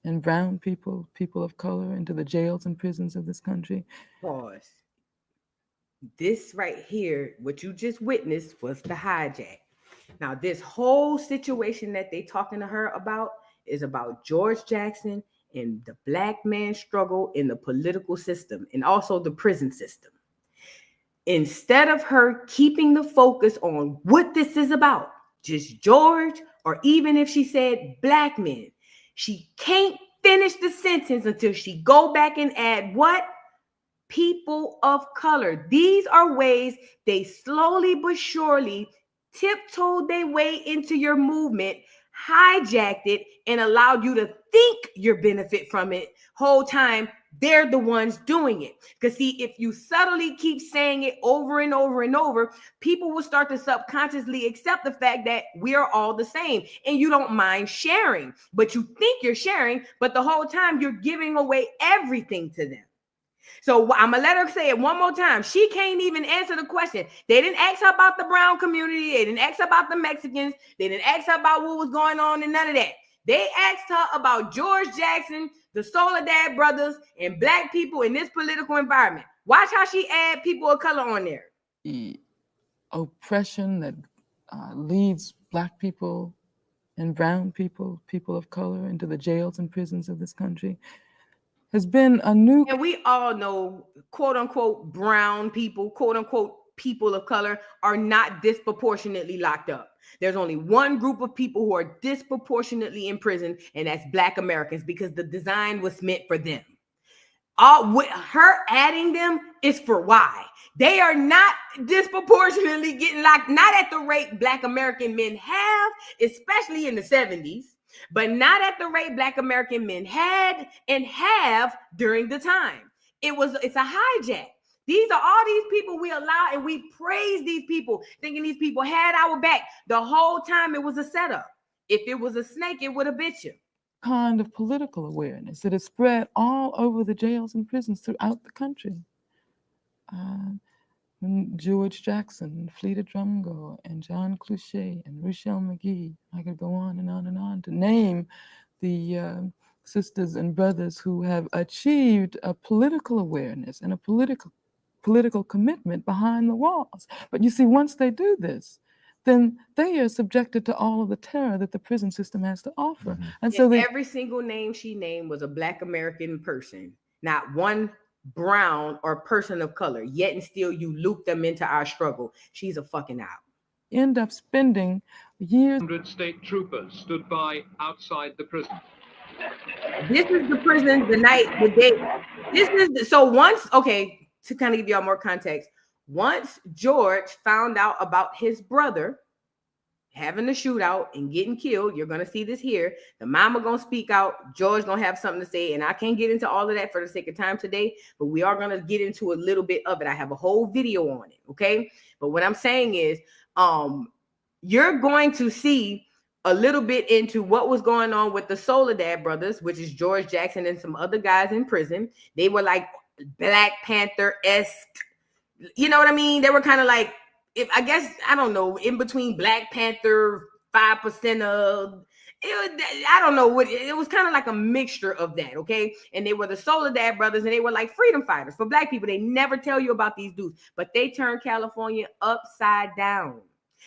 and brown people, people of color, into the jails and prisons of this country. Pause. This right here, what you just witnessed, was the hijack. Now, this whole situation that they talking to her about is about George Jackson and the Black man's struggle in the political system and also the prison system. Instead of her keeping the focus on what this is about, just George, or even if she said Black men, she can't finish the sentence until she go back and add what? People of color. These are ways they slowly but surely tiptoed their way into your movement, hijacked it, and allowed you to think you benefit from it whole time. They're the ones doing it. Because see, if you subtly keep saying it over and over and over, people will start to subconsciously accept the fact that we are all the same. And you don't mind sharing, but you think you're sharing, but the whole time you're giving away everything to them. So I'm going to let her say it one more time. She can't even answer the question. They didn't ask her about the brown community. They didn't ask her about the Mexicans. They didn't ask her about what was going on and none of that. They asked her about George Jackson, the Soledad brothers, and Black people in this political environment. Watch how she add people of color on there. The oppression that leads Black people and brown people, people of color, into the jails and prisons of this country has been a new. And we all know, quote unquote, brown people, quote unquote, people of color are not disproportionately locked up. There's only one group of people who are disproportionately in prison, and that's Black Americans, because the design was meant for them. With her adding them is for why. They are not disproportionately getting locked, not at the rate Black American men have, especially in the 70s. but not at the rate Black American men had and have during the time. It's a hijack. These are all these people we allow, and we praise these people, thinking these people had our back. The whole time it was a setup. If it was a snake, it would have bit you. Kind of political awareness that is spread all over the jails and prisons throughout the country. George Jackson, Fleeta Drumgo, and John Clouchet, and Rochelle McGee. I could go on and on and on to name the sisters and brothers who have achieved a political awareness and a political commitment behind the walls. But you see, once they do this, then they are subjected to all of the terror that the prison system has to offer. And so every single name she named was a Black American person, not one brown or person of color, yet and still you loop them into our struggle. She's a fucking out. End up spending years. 100 state troopers stood by outside the prison. This is the prison the night, the day. So once, okay, to kind of give y'all more context, once George found out about his brother having a shootout and getting killed, you're gonna see this here. The mama gonna speak out. George gonna have something to say, and I can't get into all of that for the sake of time today, but we are gonna get into a little bit of it. I have a whole video on it, okay? But what I'm saying is, you're going to see a little bit into what was going on with the Soledad brothers, which is George Jackson and some other guys in prison. They were like Black Panther-esque, you know what I mean? They were kind of like, I guess, I don't know, in between Black Panther, 5% of, I don't know what, it was kind of like a mixture of that, okay? And they were the Soledad brothers, and they were like freedom fighters for Black people. They never tell you about these dudes, but they turned California upside down.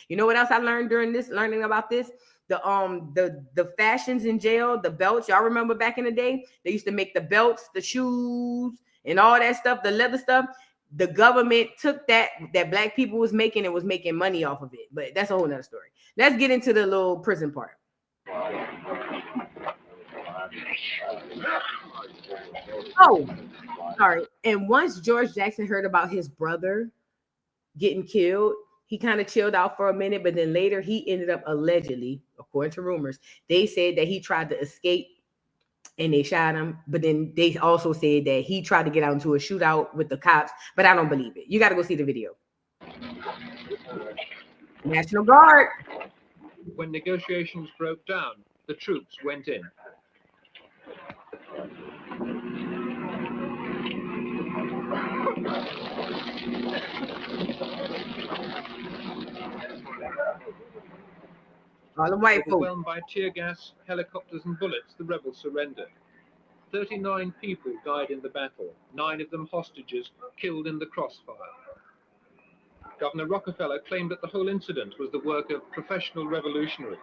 You know what else I learned during this, learning about this? The fashions in jail, the belts. Y'all remember back in the day, they used to make the belts, the shoes, and all that stuff, the leather stuff. The government took that Black people was making and was making money off of it. But that's a whole nother story. Let's get into the little prison part. Oh, sorry. And once George Jackson heard about his brother getting killed, he kind of chilled out for a minute, but then later he ended up allegedly, according to rumors, they said that he tried to escape and they shot him. But then they also said that he tried to get out into a shootout with the cops, but I don't believe it. You got to go see the video. National Guard. When negotiations broke down, the troops went in. All the white folk. Overwhelmed by tear gas, helicopters, and bullets, the rebels surrendered. 39 people died in the battle, 9 of them hostages killed in the crossfire. Governor Rockefeller claimed that the whole incident was the work of professional revolutionaries.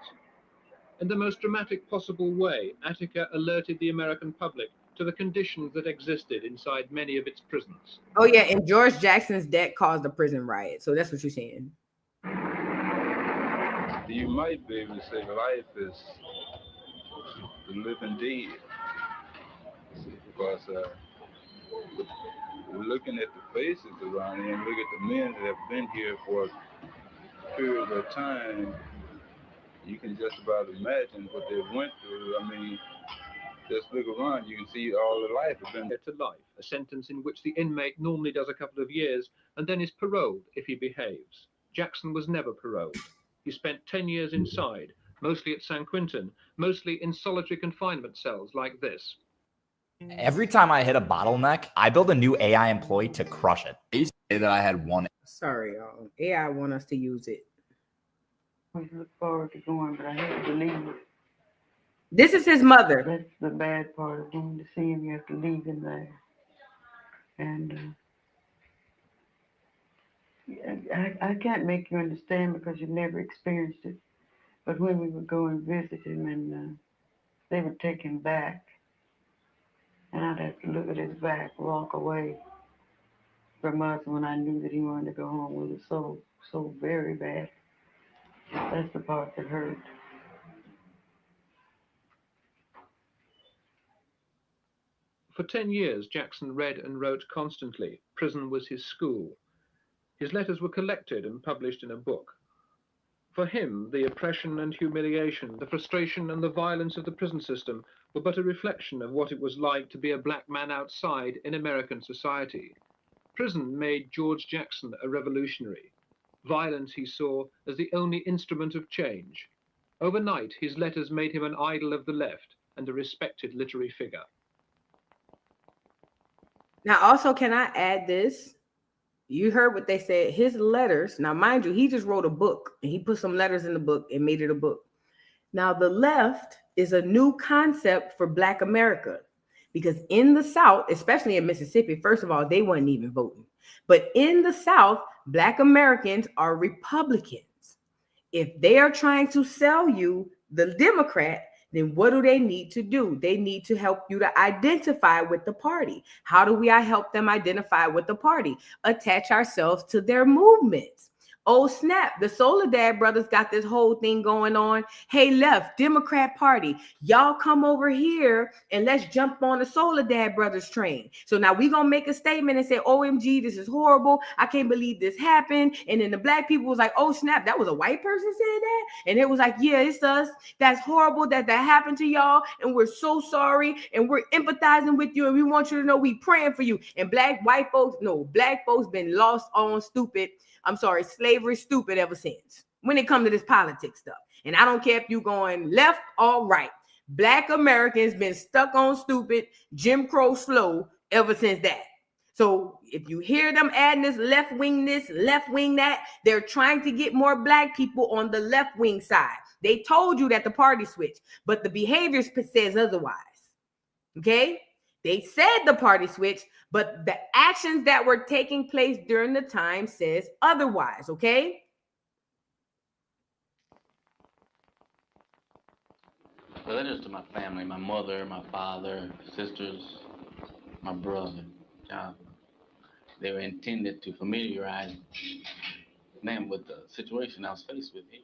In the most dramatic possible way, Attica alerted the American public to the conditions that existed inside many of its prisons. Oh yeah, and George Jackson's death caused a prison riot. So that's what you're saying. You might be able to say life is the living dead. Because looking at the faces around here and look at the men that have been here for a period of time, you can just about imagine what they went through. I mean, just look around, you can see all the life has been to life, a sentence in which the inmate normally does a couple of years and then is paroled if he behaves. Jackson was never paroled. He spent 10 years inside, mostly at San Quentin, mostly in solitary confinement cells like this. Every time I hit a bottleneck, I build a new AI employee to crush it. I used to say that I had one. Sorry, y'all. AI want us to use it. We look forward to going, but I hate to leave. This is his mother. That's the bad part of going to see him. You have to leave him there. And I can't make you understand because you've never experienced it. But when we would go and visit him and they would take him back, and I'd have to look at his back, walk away from us when I knew that he wanted to go home. We were so very bad. That's the part that hurt. For 10 years, Jackson read and wrote constantly. Prison was his school. His letters were collected and published in a book. For him, the oppression and humiliation, the frustration and the violence of the prison system were but a reflection of what it was like to be a black man outside in American society. Prison made George Jackson a revolutionary. Violence he saw as the only instrument of change. Overnight, his letters made him an idol of the left and a respected literary figure. Now, also, can I add this? You heard what they said. His letters, now mind you, he just wrote a book and he put some letters in the book and made it a book. Now, the left is a new concept for Black America because in the South, especially in Mississippi, first of all, they weren't even voting. But in the South, Black Americans are Republicans. If they are trying to sell you the Democrat, then what do they need to do? They need to help you to identify with the party. How do we help them identify with the party? Attach ourselves to their movements. Oh, snap. The Soledad brothers got this whole thing going on. Hey, left, Democrat Party, y'all come over here and let's jump on the Soledad brothers train. So now we're going to make a statement and say, OMG, this is horrible. I can't believe this happened. And then the Black people was like, oh, snap, that was a white person saying that? And it was like, yeah, it's us. That's horrible that happened to y'all. And we're so sorry. And we're empathizing with you. And we want you to know we praying for you. And Black folks been lost on slavery stupid ever since when it comes to this politics stuff. And I don't care if you going left or right. Black Americans been stuck on stupid Jim Crow slow ever since that. So if you hear them adding this, left wing that, they're trying to get more Black people on the left wing side. They told you that the party switched, but the behavior says otherwise. Okay? They said the party switched, but the actions that were taking place during the time says otherwise, okay? The letters to my family, my mother, my father, sisters, my brother, John, they were intended to familiarize them with the situation I was faced with here.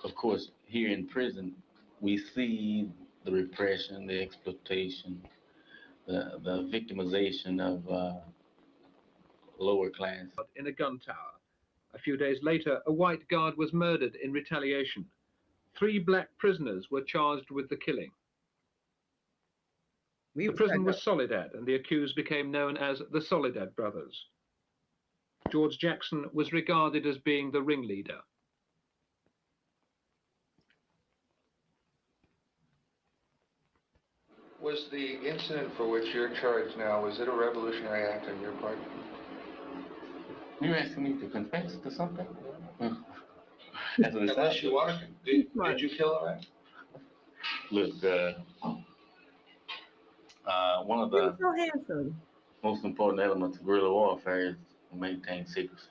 Of course, here in prison, we see the repression, the exploitation, the victimization of lower class. In a gun tower. A few days later, a white guard was murdered in retaliation. 3 Black prisoners were charged with the killing. The prison was Soledad, and the accused became known as the Soledad brothers. George Jackson was regarded as being the ringleader. Was the incident for which you're charged now, was it a revolutionary act on your part? You're asking me to confess to something? As an Unless you are. Did you kill her? Look, one of the most important elements of guerrilla warfare is to maintain secrecy.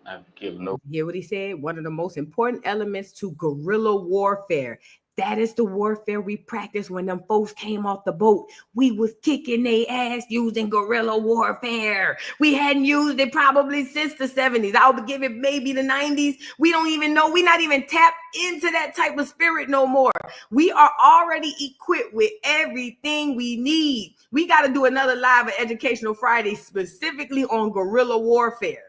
I've killed no. Hear what he said? One of the most important elements to guerrilla warfare. That is the warfare we practiced when them folks came off the boat. We was kicking their ass using guerrilla warfare. We hadn't used it probably since the 70s. I'll give it maybe the 90s. We don't even know. We're not even tapped into that type of spirit no more. We are already equipped with everything we need. We got to do another live at Educational Friday specifically on guerrilla warfare.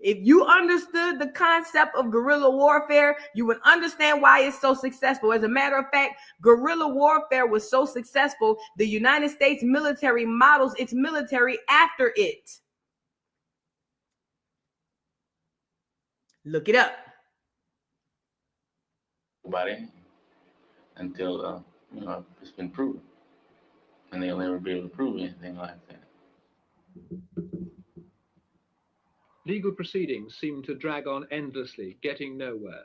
If you understood the concept of guerrilla warfare, you would understand why it's so successful. As a matter of fact, guerrilla warfare was so successful, the United States military models its military after it. Look it up. Nobody until it's been proven, and they'll never be able to prove anything like that. Legal proceedings seemed to drag on endlessly, getting nowhere.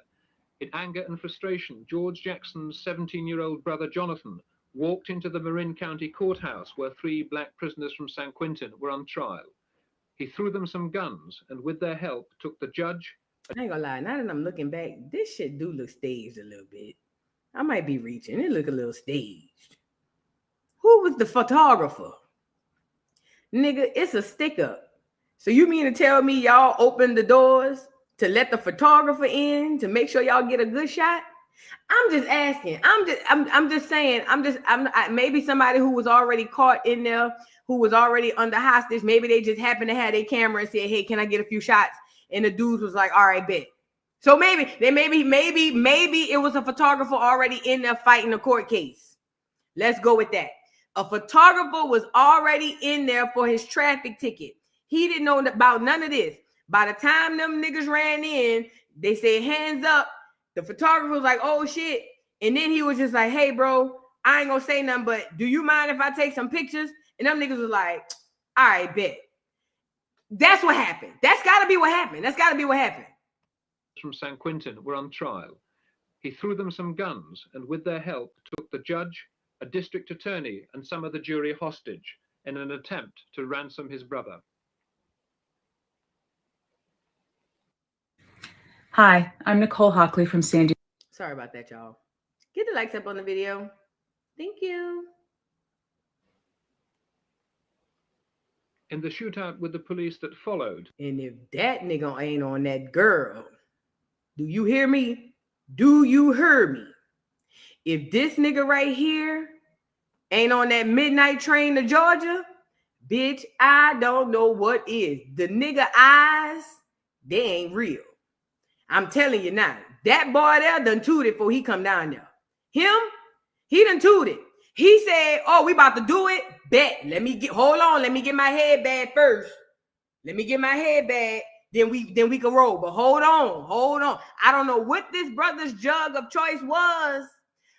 In anger and frustration, George Jackson's 17-year-old brother Jonathan walked into the Marin County Courthouse where 3 Black prisoners from San Quentin were on trial. He threw them some guns and with their help took the judge. I ain't gonna lie, now that I'm looking back, this shit do look staged a little bit. I might be reaching. It look a little staged. Who was the photographer? Nigga, it's a stick-up. So you mean to tell me y'all opened the doors to let the photographer in to make sure y'all get a good shot? I'm just asking. I'm just saying. Maybe somebody who was already caught in there, who was already under hostage. Maybe they just happened to have their camera and said, "Hey, can I get a few shots?" And the dudes was like, "All right, bet." So maybe it was a photographer already in there fighting the court case. Let's go with that. A photographer was already in there for his traffic ticket. He didn't know about none of this. By the time them niggas ran in, they said hands up. The photographer was like, oh shit. And then he was just like, hey bro, I ain't gonna say nothing, but do you mind if I take some pictures? And them niggas was like, all right, bet. That's what happened. That's gotta be what happened. That's gotta be what happened. From San Quentin were on trial. He threw them some guns and with their help took the judge, a district attorney, and some of the jury hostage in an attempt to ransom his brother. Hi, I'm Nicole Hockley from San Diego. Sorry about that, y'all. Get the likes up on the video. Thank you. In the shootout with the police that followed. And if that nigga ain't on that girl, do you hear me? Do you hear me? If this nigga right here ain't on that midnight train to Georgia, bitch, I don't know what is. The nigga eyes, they ain't real. I'm telling you now, that boy there done tooted before he come down there. Him, he done tooted. He said, oh, we about to do it. Bet. Hold on. Let me get my head bag first. Let me get my head bag. Then we can roll. But hold on. I don't know what this brother's jug of choice was,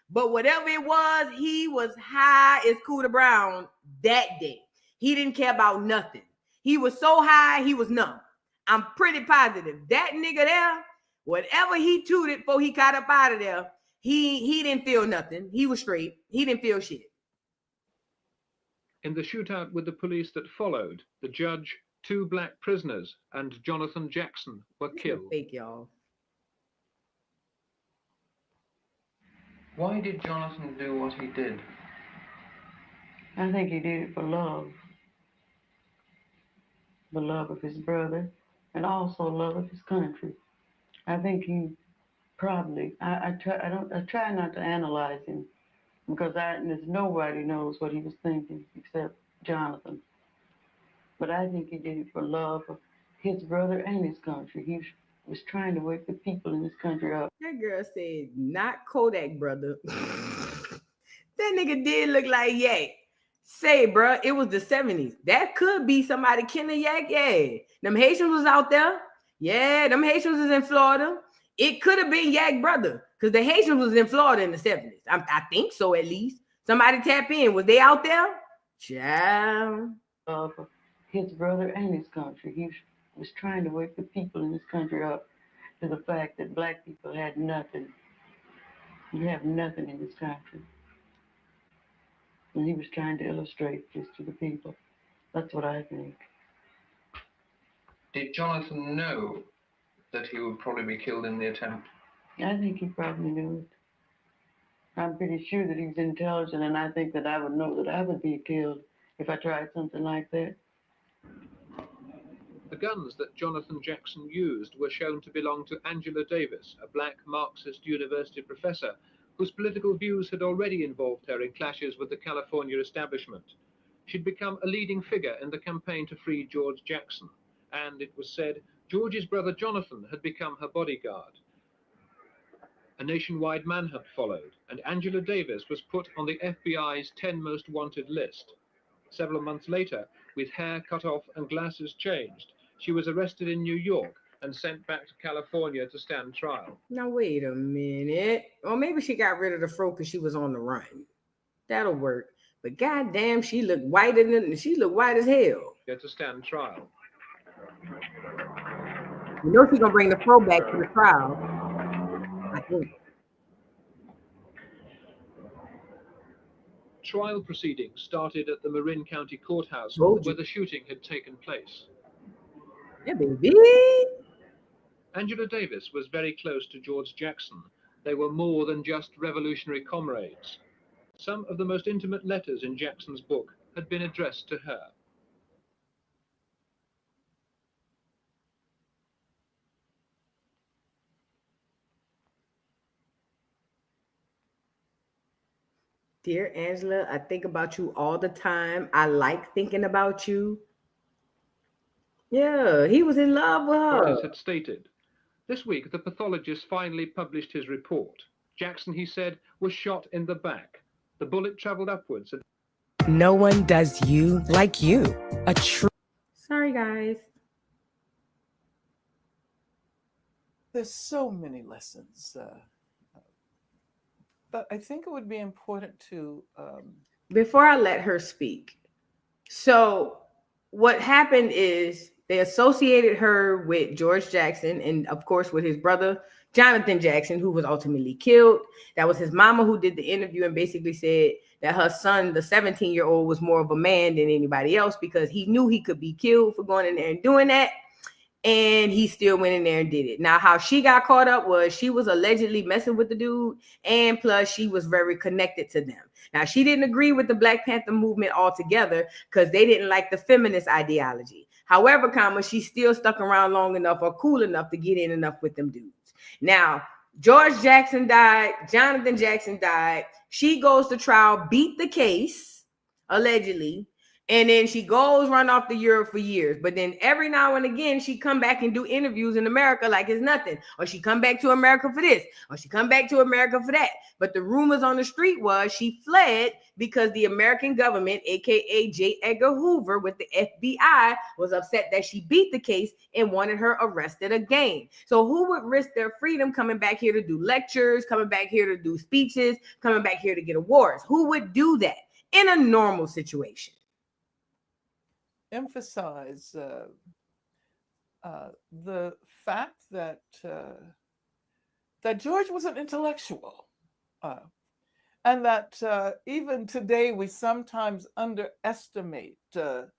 but whatever it was, he was high as Cooter Brown that day. He didn't care about nothing. He was so high, he was numb. I'm pretty positive that nigga there, whatever he tooted before he got up out of there, he didn't feel nothing. He was straight. He didn't feel shit. In the shootout with the police that followed, the judge, 2 black prisoners, and Jonathan Jackson were killed. Fake, y'all. Why did Jonathan do what he did? I think he did it for love. The love of his brother and also love of his country. I think he probably, I try not to analyze him because there's nobody knows what he was thinking except Jonathan. But I think he did it for love of his brother and his country. He was trying to wake the people in this country up. That girl said, not Kodak, brother. That nigga did look like Yak. Say, bro, it was the 70s. That could be somebody kin of Yak. Yeah. Them Haitians was out there. Yeah, them Haitians was in Florida. It could have been Yak brother because the Haitians was in Florida in the 70s. I think so, at least. Somebody tap in. Was they out there? Child. His brother and his country. He was trying to wake the people in this country up to the fact that black people had nothing. You have nothing in this country. And he was trying to illustrate this to the people. That's what I think. Did Jonathan know that he would probably be killed in the attempt? I think he probably knew it. I'm pretty sure that he's intelligent, and I think that I would know that I would be killed if I tried something like that. The guns that Jonathan Jackson used were shown to belong to Angela Davis, a black Marxist university professor whose political views had already involved her in clashes with the California establishment. She'd become a leading figure in the campaign to free George Jackson, and it was said George's brother Jonathan had become her bodyguard. A nationwide manhunt followed, and Angela Davis was put on the FBI's 10 most wanted list. Several months later, with hair cut off and glasses changed, she was arrested in New York and sent back to California to stand trial. Now, wait a minute. Or maybe she got rid of the fro because she was on the run. That'll work. But goddamn, she looked whiter than she looked white as hell. To stand trial. You know she's gonna bring the fro back to the trial. I think. Trial proceedings started at the Marin County Courthouse where the shooting had taken place. Yeah, baby. Angela Davis was very close to George Jackson. They were more than just revolutionary comrades. Some of the most intimate letters in Jackson's book had been addressed to her. Dear Angela, I think about you all the time. I like thinking about you. Yeah, he was in love with her. Parties had stated, This week, the pathologist finally published his report. Jackson, he said, was shot in the back. The bullet traveled upwards. No one does you like you. A true. Sorry, guys. There's so many lessons, but I think it would be important to. Before I let her speak, so what happened is they associated her with George Jackson and, of course, with his brother, Jonathan Jackson, who was ultimately killed. That was his mama who did the interview and basically said that her son, the 17-year-old, was more of a man than anybody else because he knew he could be killed for going in there and doing that. And he still went in there and did it. Now, how she got caught up was she was allegedly messing with the dude, and plus she was very connected to them. Now, she didn't agree with the Black Panther movement altogether because they didn't like the feminist ideology. However, she still stuck around long enough or cool enough to get in enough with them dudes. Now, George Jackson died. Jonathan Jackson died. She goes to trial, beat the case, allegedly. And then she goes run off to Europe for years. But then every now and again, she come back and do interviews in America like it's nothing. Or she come back to America for this. Or she come back to America for that. But the rumors on the street was she fled because the American government, a.k.a. J. Edgar Hoover with the FBI, was upset that she beat the case and wanted her arrested again. So who would risk their freedom coming back here to do lectures, coming back here to do speeches, coming back here to get awards? Who would do that in a normal situation? Emphasize the fact that that George was an intellectual, and that even today we sometimes underestimate the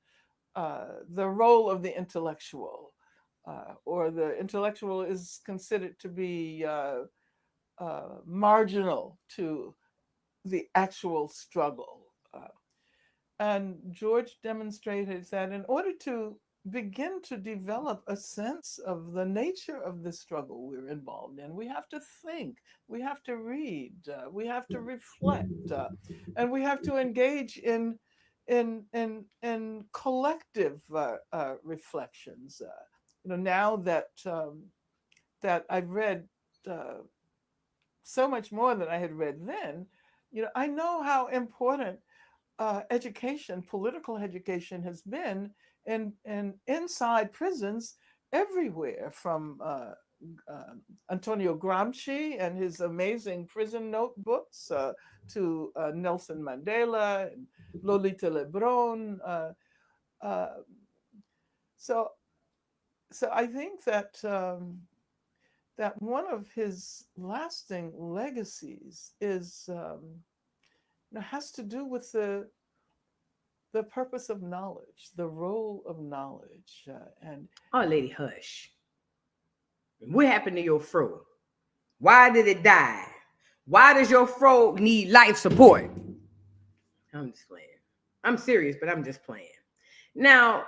role of the intellectual, or the intellectual is considered to be marginal to the actual struggle. And George demonstrated that in order to begin to develop a sense of the nature of the struggle we're involved in, we have to think, we have to read, we have to reflect, and we have to engage in collective reflections. Now that that I've read so much more than I had read then, I know how important education, political education, has been in inside prisons everywhere, from Antonio Gramsci and his amazing prison notebooks to Nelson Mandela and Lolita Lebron. So I think that that one of his lasting legacies is has to do with the purpose of knowledge, the role of knowledge, and oh, lady, hush. What happened to your fro? Why did it die? Why does your fro need life support? I'm just playing. I'm serious, but I'm just playing. Now,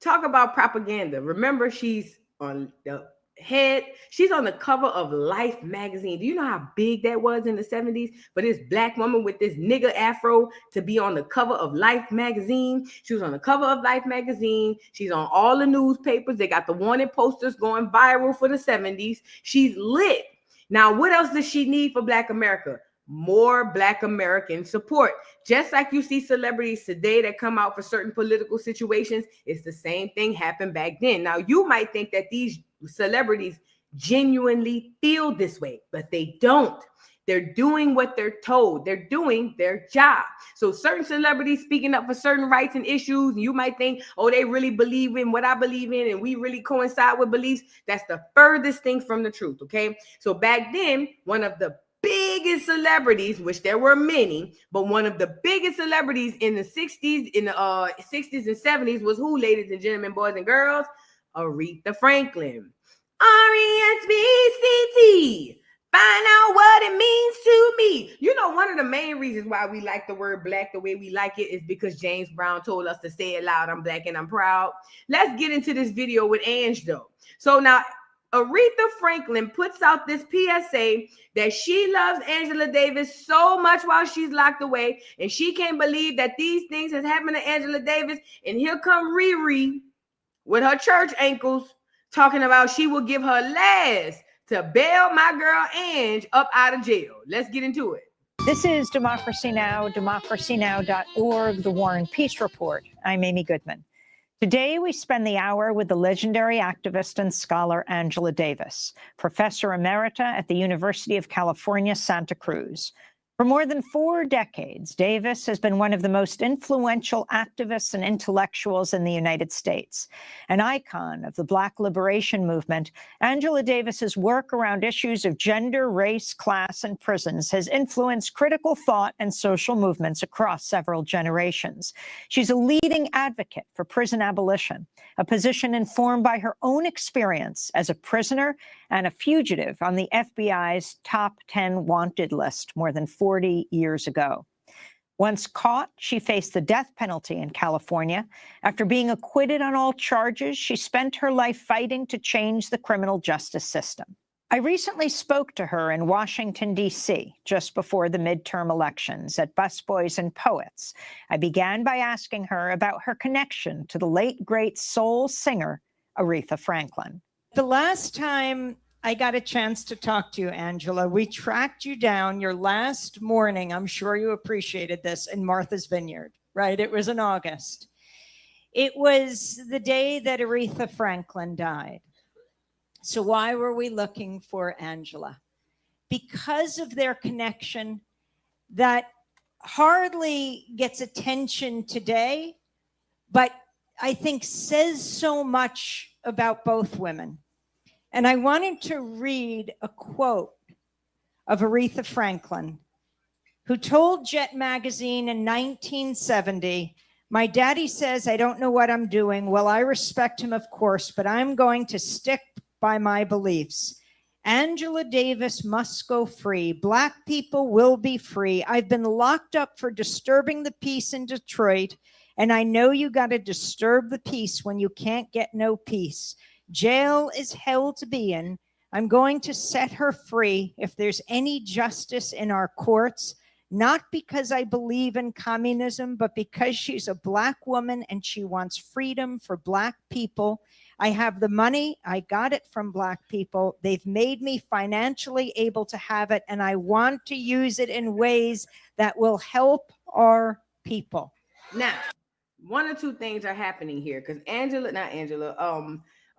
talk about propaganda. Remember, she's on the head. She's on the cover of Life magazine. Do you know how big that was in the 70s for this black woman with this nigger afro to be on the cover of Life magazine? She was on the cover of Life magazine. She's on all the newspapers. They got the wanted posters going viral for the 70s. She's lit. Now, what else does she need for Black America? More Black American support. Just like you see celebrities today that come out for certain political situations, it's the same thing happened back then. Now, you might think that these celebrities genuinely feel this way, but they don't. They're doing what they're told. They're doing their job. So certain celebrities speaking up for certain rights and issues, you might think, oh, they really believe in what I believe in and we really coincide with beliefs. That's the furthest thing from the truth, okay? So back then, one of the biggest celebrities, which there were many, but one of the biggest celebrities in the 60s, in the 60s and 70s was who, ladies and gentlemen, boys and girls? Aretha Franklin. R-E-S-B-C-T. Find out what it means to me. You know, one of the main reasons why we like the word black the way we like it is because James Brown told us to say it loud. I'm black and I'm proud. Let's get into this video with Ange, though. So now, Aretha Franklin puts out this PSA that she loves Angela Davis so much while she's locked away, and she can't believe that these things has happened to Angela Davis. And here come Riri with her church ankles talking about she will give her last to bail my girl Ange up out of jail. Let's get into it. This is Democracy Now!, democracynow.org, The War and Peace Report. I'm Amy Goodman. Today, we spend the hour with the legendary activist and scholar Angela Davis, professor emerita at the University of California, Santa Cruz. For more than 4 decades, Davis has been one of the most influential activists and intellectuals in the United States. An icon of the Black liberation movement, Angela Davis's work around issues of gender, race, class, and prisons has influenced critical thought and social movements across several generations. She's a leading advocate for prison abolition, a position informed by her own experience as a prisoner and a fugitive on the FBI's top 10 wanted list more than 40 years ago. Once caught, she faced the death penalty in California. After being acquitted on all charges, she spent her life fighting to change the criminal justice system. I recently spoke to her in Washington, D.C., just before the midterm elections at Busboys and Poets. I began by asking her about her connection to the late, great soul singer, Aretha Franklin. The last time I got a chance to talk to you, Angela, we tracked you down your last morning. I'm sure you appreciated this, in Martha's Vineyard, right? It was in August. It was the day that Aretha Franklin died. So why were we looking for Angela? Because of their connection that hardly gets attention today, but I think says so much about both women. And I wanted to read a quote of Aretha Franklin, who told Jet magazine in 1970, "My daddy says I don't know what I'm doing. Well, I respect him, of course, but I'm going to stick by my beliefs. Angela Davis must go free. Black people will be free. I've been locked up for disturbing the peace in Detroit, and I know you got to disturb the peace when you can't get no peace. Jail is hell to be in. I'm going to set her free if there's any justice in our courts, not because I believe in communism, but because she's a Black woman and she wants freedom for Black people. I have the money. I got it from Black people. They've made me financially able to have it, and I want to use it in ways that will help our people." Now, one or two things are happening here because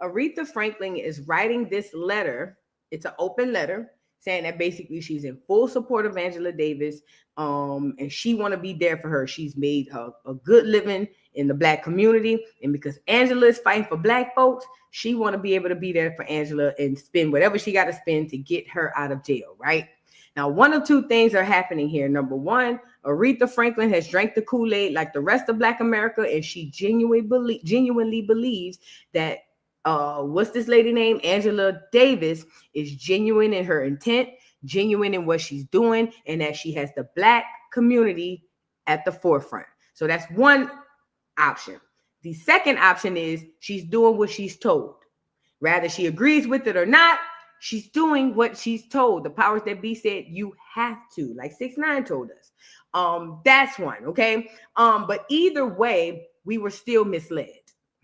Aretha Franklin is writing this letter. It's an open letter saying that basically she's in full support of Angela Davis, and she want to be there for her. She's made a good living in the Black community, and because Angela is fighting for Black folks, she want to be able to be there for Angela and spend whatever she got to spend to get her out of jail, right? Now, one or two things are happening here. Number one, Aretha Franklin has drank the Kool-Aid like the rest of Black America, and she genuinely believes that what's this lady name? Angela Davis is genuine in her intent, genuine in what she's doing, and that she has the Black community at the forefront. So that's one option. The second option is she's doing what she's told. Rather she agrees with it or not, she's doing what she's told. The powers that be said you have to, like 6ix9ine told us. That's one, okay? But either way, we were still misled,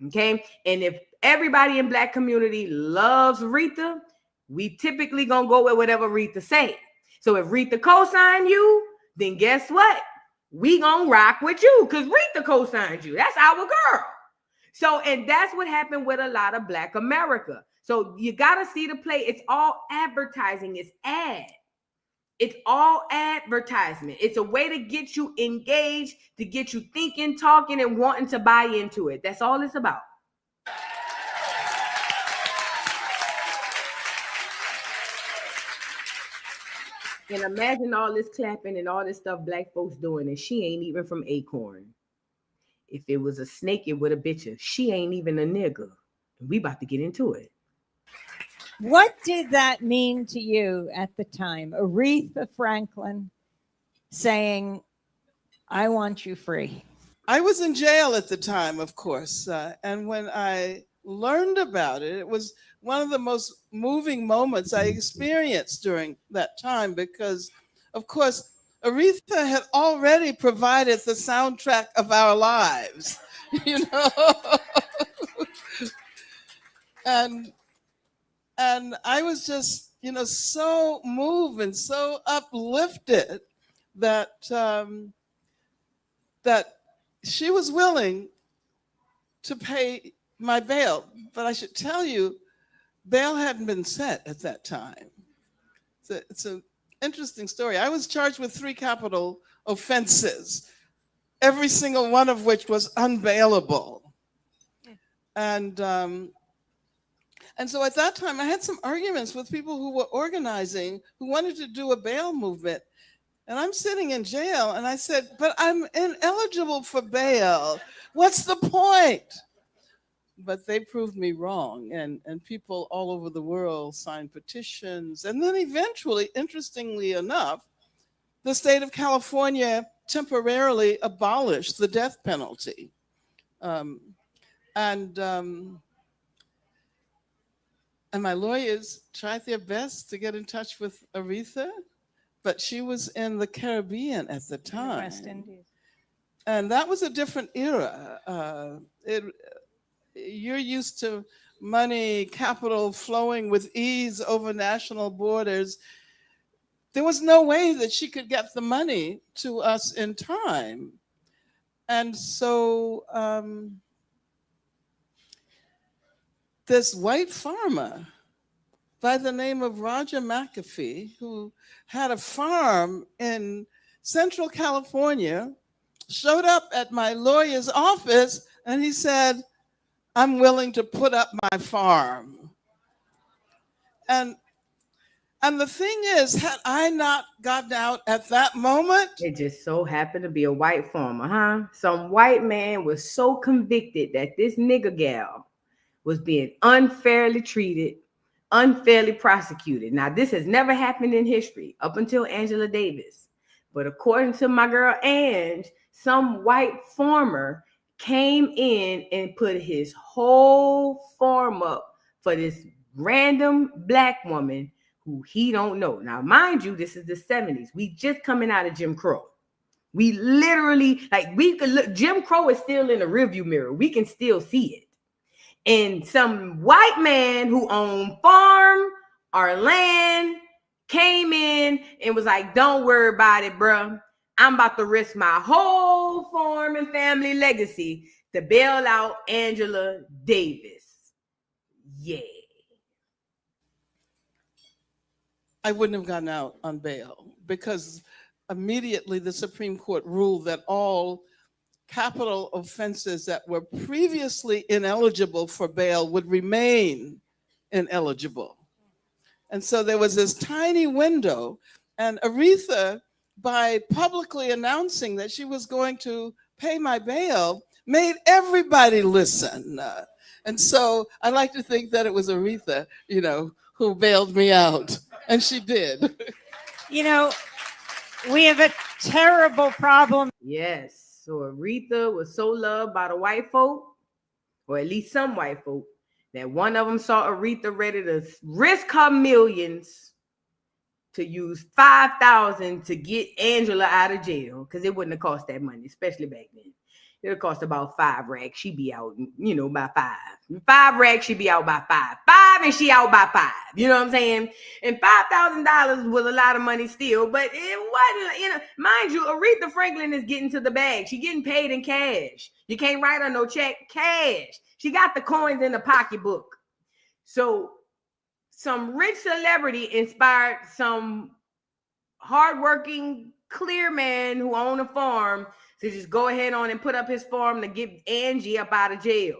okay? And if everybody in Black community loves Aretha, we typically gonna go with whatever Aretha say. So if Aretha co-sign you, then guess what? We gonna rock with you because Aretha co-signed you. That's our girl. So, and that's what happened with a lot of Black America. So you gotta see the play. It's all advertising. It's ad. It's all advertisement. It's a way to get you engaged, to get you thinking, talking, and wanting to buy into it. That's all it's about. And imagine all this clapping and all this stuff Black folks doing, and she ain't even from Acorn. If it was a snake, it would have bit you. She ain't even a nigga. We about to get into it. What did that mean to you at the time? Aretha Franklin saying, "I want you free." I was in jail at the time, of course. And when I learned about it, it was one of the most moving moments I experienced during that time because, of course, Aretha had already provided the soundtrack of our lives, you know? And And I was just, so moved and so uplifted that that she was willing to pay my bail. But I should tell you, bail hadn't been set at that time. It's an interesting story. I was charged with 3 capital offenses, every single one of which was unbailable. And so at that time, I had some arguments with people who were organizing, who wanted to do a bail movement. And I'm sitting in jail, and I said, but I'm ineligible for bail. What's the point? But they proved me wrong, and people all over the world signed petitions. And then eventually, interestingly enough, the state of California temporarily abolished the death penalty. And my lawyers tried their best to get in touch with Aretha, but she was in the Caribbean at the time. West Indies. And that was a different era. You're used to money, capital flowing with ease over national borders. There was no way that she could get the money to us in time. And so this white farmer by the name of Roger McAfee, who had a farm in Central California, showed up at my lawyer's office and he said, I'm willing to put up my farm. And the thing is, had I not gotten out at that moment, it just so happened to be a white farmer, huh? Some white man was so convicted that this nigger gal was being unfairly treated, unfairly prosecuted. Now, this has never happened in history up until Angela Davis. But according to my girl Ange, some white farmer came in and put his whole farm up for this random black woman who he don't know. Now, mind you, this is the 70s. We just coming out of Jim Crow. We literally, we could look, Jim Crow is still in the rearview mirror. We can still see it. And some white man who owned farm or land came in and was like, don't worry about it, bro. I'm about to risk my whole farm and family legacy to bail out Angela Davis. Yeah. I wouldn't have gotten out on bail because immediately the Supreme Court ruled that all capital offenses that were previously ineligible for bail would remain ineligible. And so there was this tiny window, and Aretha, by publicly announcing that she was going to pay my bail, made everybody listen. And so I like to think that it was Aretha, who bailed me out, and she did. We have a terrible problem. Yes. So Aretha was so loved by the white folk, or at least some white folk, that one of them saw Aretha ready to risk her millions to use $5,000 to get Angela out of jail, because it wouldn't have cost that money, especially back then. It would cost about 5 racks. She'd be out, by 5. 5 racks, she'd be out by 5. 5 and she out by 5. You know what I'm saying? And $5,000 was a lot of money still, but it wasn't, mind you, Aretha Franklin is getting to the bag. She getting paid in cash. You can't write her no check, cash. She got the coins in the pocketbook. So some rich celebrity inspired some hardworking, clear man who owned a farm to just go ahead on and put up his farm to get Angie up out of jail.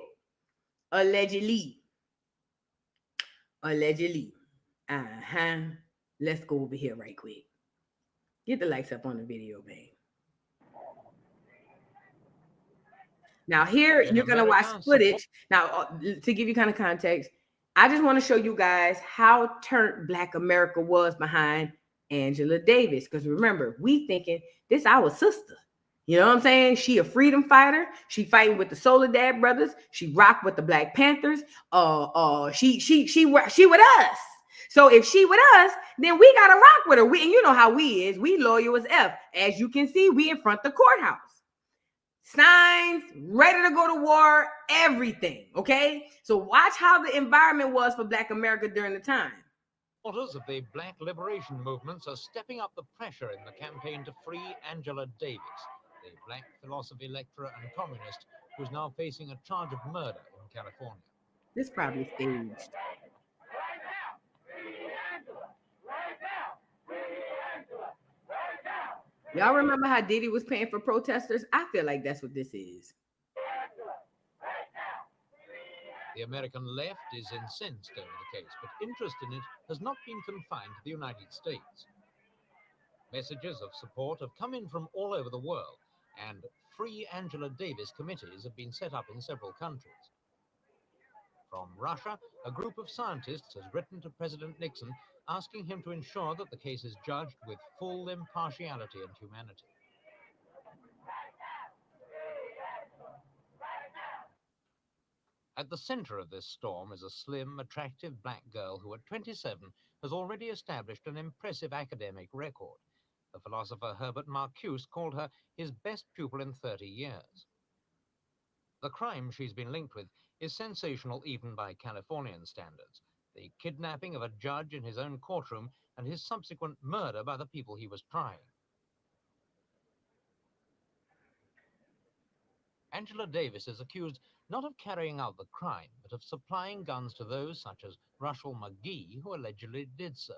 Allegedly. Let's go over here right quick. Get the likes up on the video, babe. Now here, you're going to watch footage. Now, to give you kind of context, I just want to show you guys how turned Black America was behind Angela Davis. Because remember, we thinking this our sister. You know what I'm saying? She a freedom fighter. She fighting with the Soledad brothers. She rocked with the Black Panthers. She with us. So if she with us, then we gotta rock with her. And you know how we is. We loyal as F. As you can see, we in front of the courthouse. signs, ready to go to war, everything. Okay, so watch how the environment was for Black America during the time. Supporters of the Black liberation movements are stepping up the pressure in the campaign to free Angela Davis, the Black philosophy lecturer and communist who's now facing a charge of murder in California. This probably staged. Y'all remember how Diddy was paying for protesters? I feel like that's what this is. The American left is incensed over the case, but interest in it has not been confined to the United States. Messages of support have come in from all over the world, and Free Angela Davis committees have been set up in several countries. From Russia, a group of scientists has written to President Nixon asking him to ensure that the case is judged with full impartiality and humanity. At the center of this storm is a slim, attractive black girl who at 27 has already established an impressive academic record. The philosopher Herbert Marcuse called her his best pupil in 30 years. The crime she's been linked with is sensational even by Californian standards: the kidnapping of a judge in his own courtroom and his subsequent murder by the people he was trying. Angela Davis is accused not of carrying out the crime, but of supplying guns to those such as Russell McGee, who allegedly did so.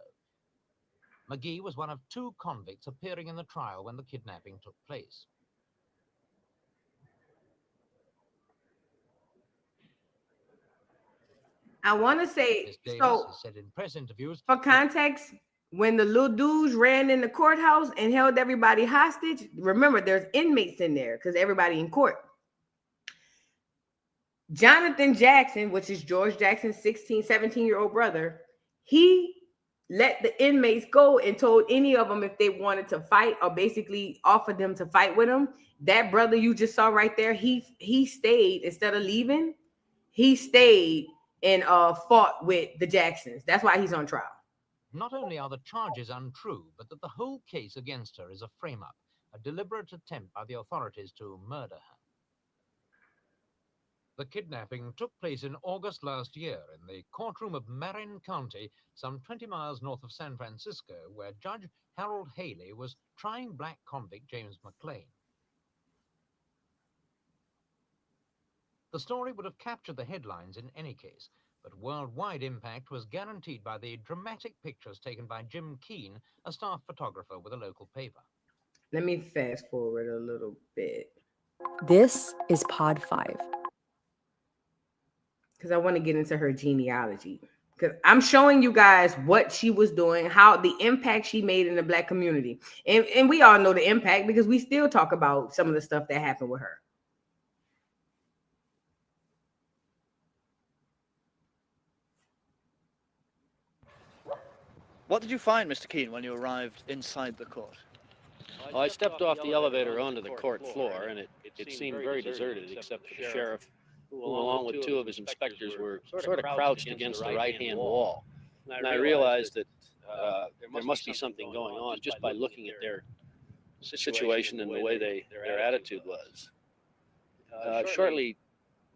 McGee was one of 2 convicts appearing in the trial when the kidnapping took place. I want to say, Ms. Davis so has said in press interviews, for context, when the little dudes ran in the courthouse and held everybody hostage, remember there's inmates in there because everybody in court. Jonathan Jackson, which is George Jackson's 17-year-old brother, he let the inmates go and told any of them if they wanted to fight, or basically offered them to fight with him. That brother you just saw right there, he stayed instead of leaving. He stayed and fought with the Jacksons. That's why he's on trial. not only are the charges untrue, but that the whole case against her is a frame-up, a deliberate attempt by the authorities to murder her. The kidnapping took place in August last year in the courtroom of Marin County, some 20 miles north of San Francisco, where Judge Harold Haley was trying black convict James McClain. The story would have captured the headlines in any case, but worldwide impact was guaranteed by the dramatic pictures taken by Jim Keane, a staff photographer with a local paper. Let me fast forward a little bit. This is Pod 5. Because I want to get into her genealogy. Because I'm showing you guys what she was doing, how the impact she made in the Black community. And we all know the impact because we still talk about some of the stuff that happened with her. What did you find, Mr. Keane, when you arrived inside the court? Well, I stepped off the elevator onto the court floor, and it seemed very deserted, except for the sheriff, who, along with two of his inspectors, were sort of crouched against the right-hand wall. And I realized that there must be something going on just by looking at their situation and the way their attitude was. Shortly,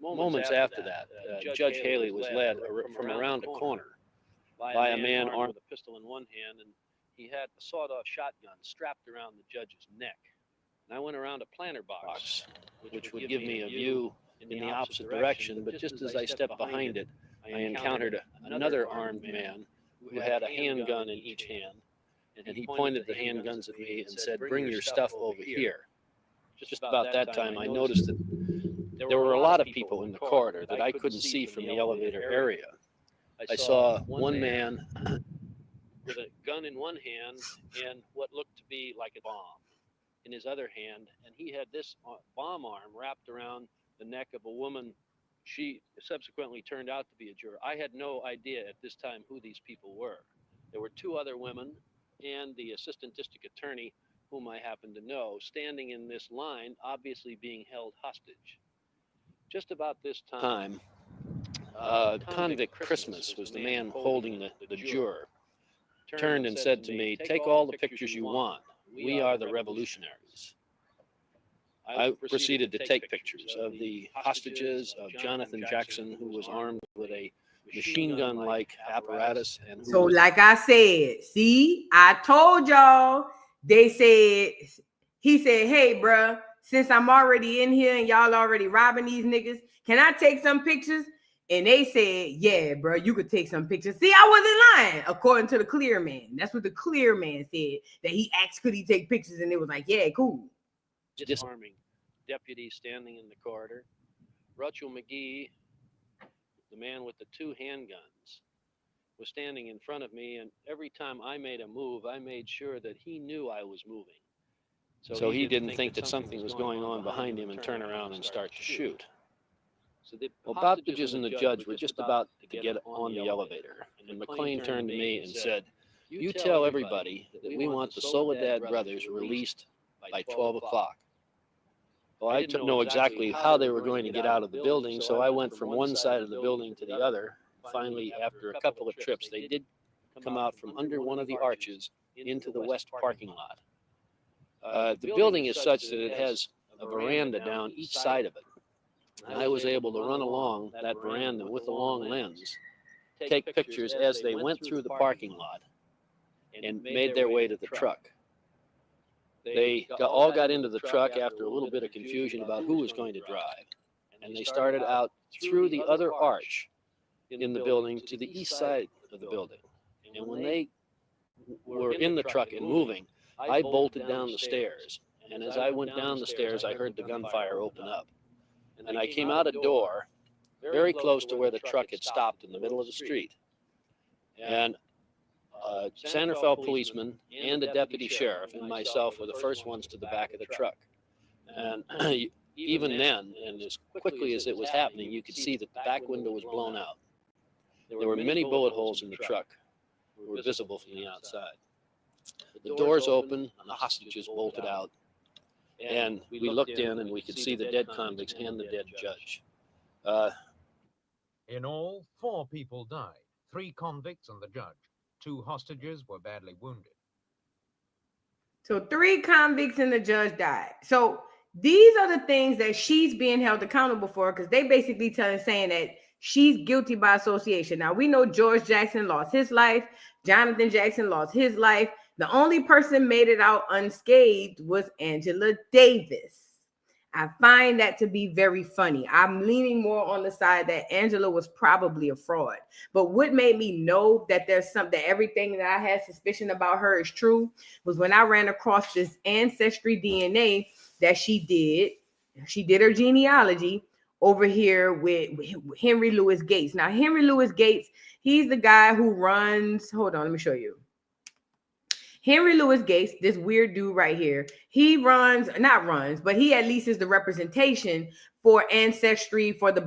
moments after that, Judge Haley was led from around a corner by a man armed with a pistol in one hand, and he had a sawed-off shotgun strapped around the judge's neck. And I went around a planter box, which would give me a view in the opposite direction, but just as I stepped behind it, I encountered another armed man who had a handgun in each hand, and he pointed the handguns at me and said, "Bring your stuff over here." Just about that time, I noticed that there were a lot of people in the corridor that I couldn't see from the elevator area. I saw one man with a gun in one hand and what looked to be like a bomb in his other hand, and he had this bomb arm wrapped around the neck of a woman. She subsequently turned out to be a juror. I had no idea at this time who these people were. There were two other women and the assistant district attorney, whom I happened to know, standing in this line, obviously being held hostage. Just about this time, Convict Christmas was the man holding the juror, turned and said to me, "Take all the pictures you want. We are the revolutionaries." I proceeded to take pictures of the hostages, of Jonathan Jackson, who was armed with a machine gun-like apparatus. And so like I said, see, I told y'all, he said, hey, bruh, since I'm already in here and y'all already robbing these niggas, can I take some pictures? And they said, yeah, bro, you could take some pictures. See, I wasn't lying, according to the clear man. That's what the clear man said, that he asked, could he take pictures? And it was like, yeah, cool. Disarming deputy standing in the corridor. Rachel McGee, the man with the 2 handguns, was standing in front of me, and every time I made a move, I made sure that he knew I was moving. So he didn't think that something was going on behind him and turn around and start to shoot. Well, hostages and the judge were just about to get on the elevator, and McLean turned to me and said, you tell everybody that we want the Soledad brothers released by 12 o'clock. Well, I didn't know exactly how they were going to get out of the building, so I went from one side of the building to the other. Finally, after a couple of trips, they did come out from under one of the arches into the west parking lot. The building is such that it has a veranda down each side of it. And I was able to run along that veranda with a long lens, take pictures as they went through the parking lot and made their way to the truck. They all got into the truck after a little bit of confusion about who was going to drive. And they started out through the other arch in the building to the east side of the building. And when they were in the truck and moving, I bolted down the stairs. And as I went down the stairs, I heard the gunfire open up. And I came out a door very close to where the truck had stopped in the middle of the street. And a Santa Fe policeman and a deputy sheriff and myself were the first ones to the back of the truck. And even then, and as quickly as it was happening, you could see that the back window was blown out. There were many bullet holes in the truck that were visible from the outside. The doors opened and the hostages bolted out. And we looked in and we could see the dead convicts and the dead judge. In all, 4 people died, 3 convicts and the judge. 2 hostages were badly wounded. So 3 convicts and the judge died. So these are the things that she's being held accountable for, because they basically saying that she's guilty by association. Now, we know George Jackson lost his life. Jonathan Jackson lost his life. The only person made it out unscathed was Angela Davis. I find that to be very funny. I'm leaning more on the side that Angela was probably a fraud. But what made me know that there's something, that everything that I had suspicion about her is true, was when I ran across this ancestry DNA that she did. She did her genealogy over here with Henry Louis Gates. Now, Henry Louis Gates, he's the guy who runs, hold on, let me show you. Henry Louis Gates, this weird dude right here, he but he at least is the representation for Ancestry, for the,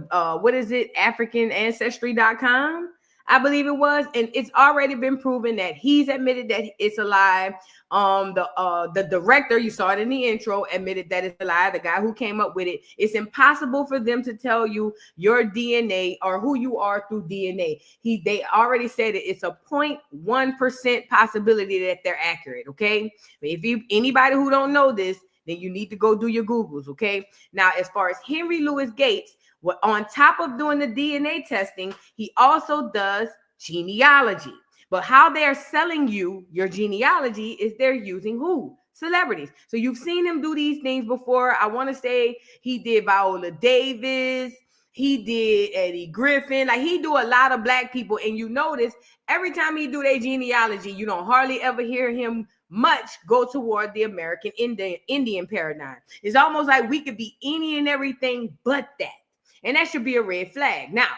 AfricanAncestry.com, I believe it was. And it's already been proven that he's admitted that it's a lie. The director, you saw it in the intro, admitted that it's a lie. The guy who came up with it. It's impossible for them to tell you your DNA or who you are through DNA. They already said it. It's a 0.1% possibility that they're accurate. Okay, if anybody who don't know this, then you need to go do your Googles. Okay. Now, as far as Henry Louis Gates, on top of doing the DNA testing, he also does genealogy. But how they're selling you your genealogy is they're using who? Celebrities. So you've seen him do these things before. I want to say he did Viola Davis. He did Eddie Griffin. Like, he do a lot of black people. And you notice every time he do their genealogy, you don't hardly ever hear him much go toward the American Indian paradigm. It's almost like we could be any and everything but that. And that should be a red flag. Now,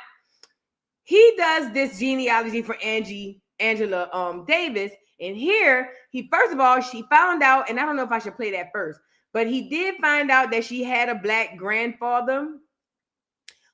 he does this genealogy for Angela Davis. And here, first of all, she found out, and I don't know if I should play that first, but he did find out that she had a black grandfather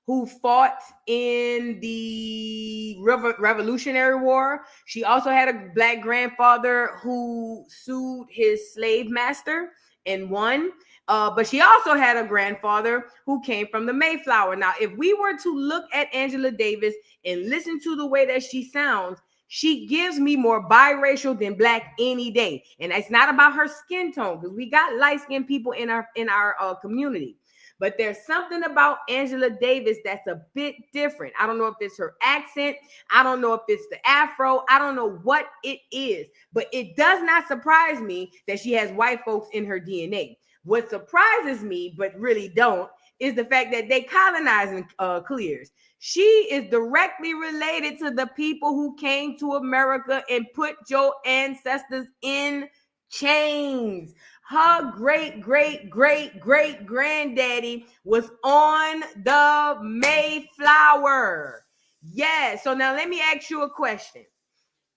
who fought in the Revolutionary War. She also had a black grandfather who sued his slave master and won. But she also had a grandfather who came from the Mayflower. Now, if we were to look at Angela Davis and listen to the way that she sounds, She gives me more biracial than black any day. And it's not about her skin tone, because we got light-skinned people in our community. But there's something about Angela Davis that's a bit different. I don't know if it's her accent. I don't know if it's the afro. I don't know what it is. But it does not surprise me that she has white folks in her DNA. What surprises me, but really don't, is the fact that they colonizing clears. She is directly related to the people who came to America and put your ancestors in chains. Her great, great, great, great granddaddy was on the Mayflower. Yes. So now let me ask you a question.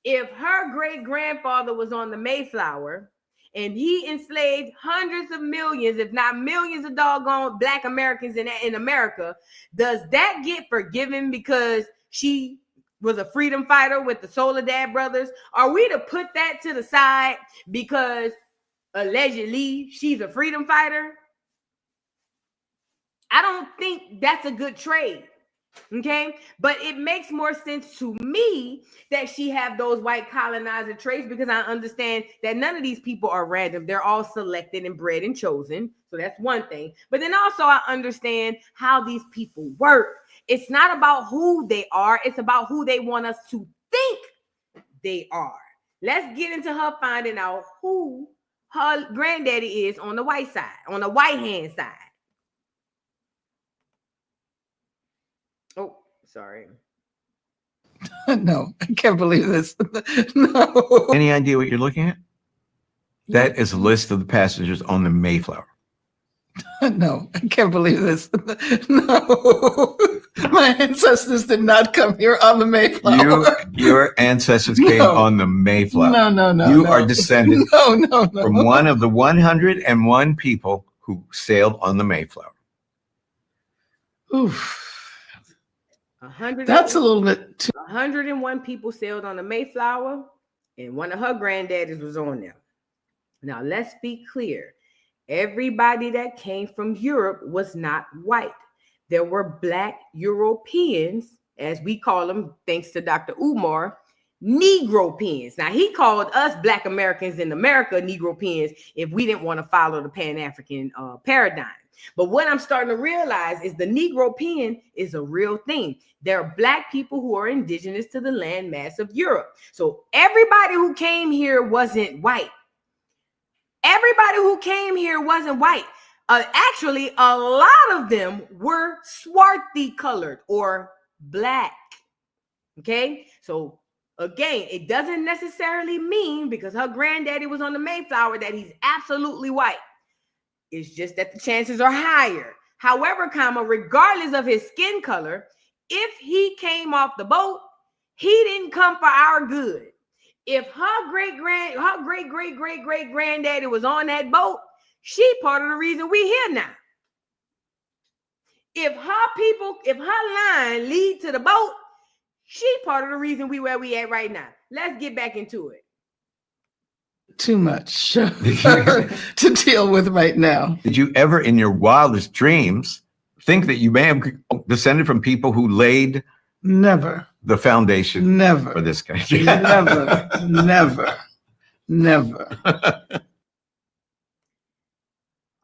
If her great grandfather was on the Mayflower and he enslaved hundreds of millions, if not millions of doggone black Americans in America, does that get forgiven because she was a freedom fighter with the Soledad brothers? Are we to put that to the side because allegedly she's a freedom fighter? I don't think that's a good trade. Okay, but it makes more sense to me that she have those white colonizer traits, because I understand that none of these people are random. They're all selected and bred and chosen. So that's one thing. But then also I understand how these people work. It's not about who they are. It's about who they want us to think they are. Let's get into her finding out who her granddaddy is on the white side, on the white hand side. Oh, sorry. No, I can't believe this. No. Any idea what you're looking at? That is a list of the passengers on the Mayflower. No, I can't believe this. No. My ancestors did not come here on the Mayflower. Your ancestors came on the Mayflower. No. You are descended No. from one of the 101 people who sailed on the Mayflower. Oof. That's a little bit too. 101 people sailed on the Mayflower, and one of her granddaddies was on there. Now, let's be clear. Everybody that came from Europe was not white. There were black Europeans, as we call them, thanks to Dr. Umar, Negropeans. Now, he called us black Americans in America Negropeans if we didn't want to follow the Pan-African paradigm. But what I'm starting to realize is the Negropean is a real thing. There are black people who are indigenous to the landmass of Europe. So everybody who came here wasn't white. Everybody who came here wasn't white. Actually, a lot of them were swarthy colored or black. Okay, so again, it doesn't necessarily mean because her granddaddy was on the Mayflower that he's absolutely white. It's just that the chances are higher. However, regardless of his skin color, if he came off the boat, he didn't come for our good. If her great granddaddy was on that boat, she part of the reason we here now. If her line lead to the boat, she part of the reason we where we at right now. Let's get back into it. Too much to deal with right now. Did you ever in your wildest dreams think that you may have descended from people who laid Never. the foundation Never. for this country? Never.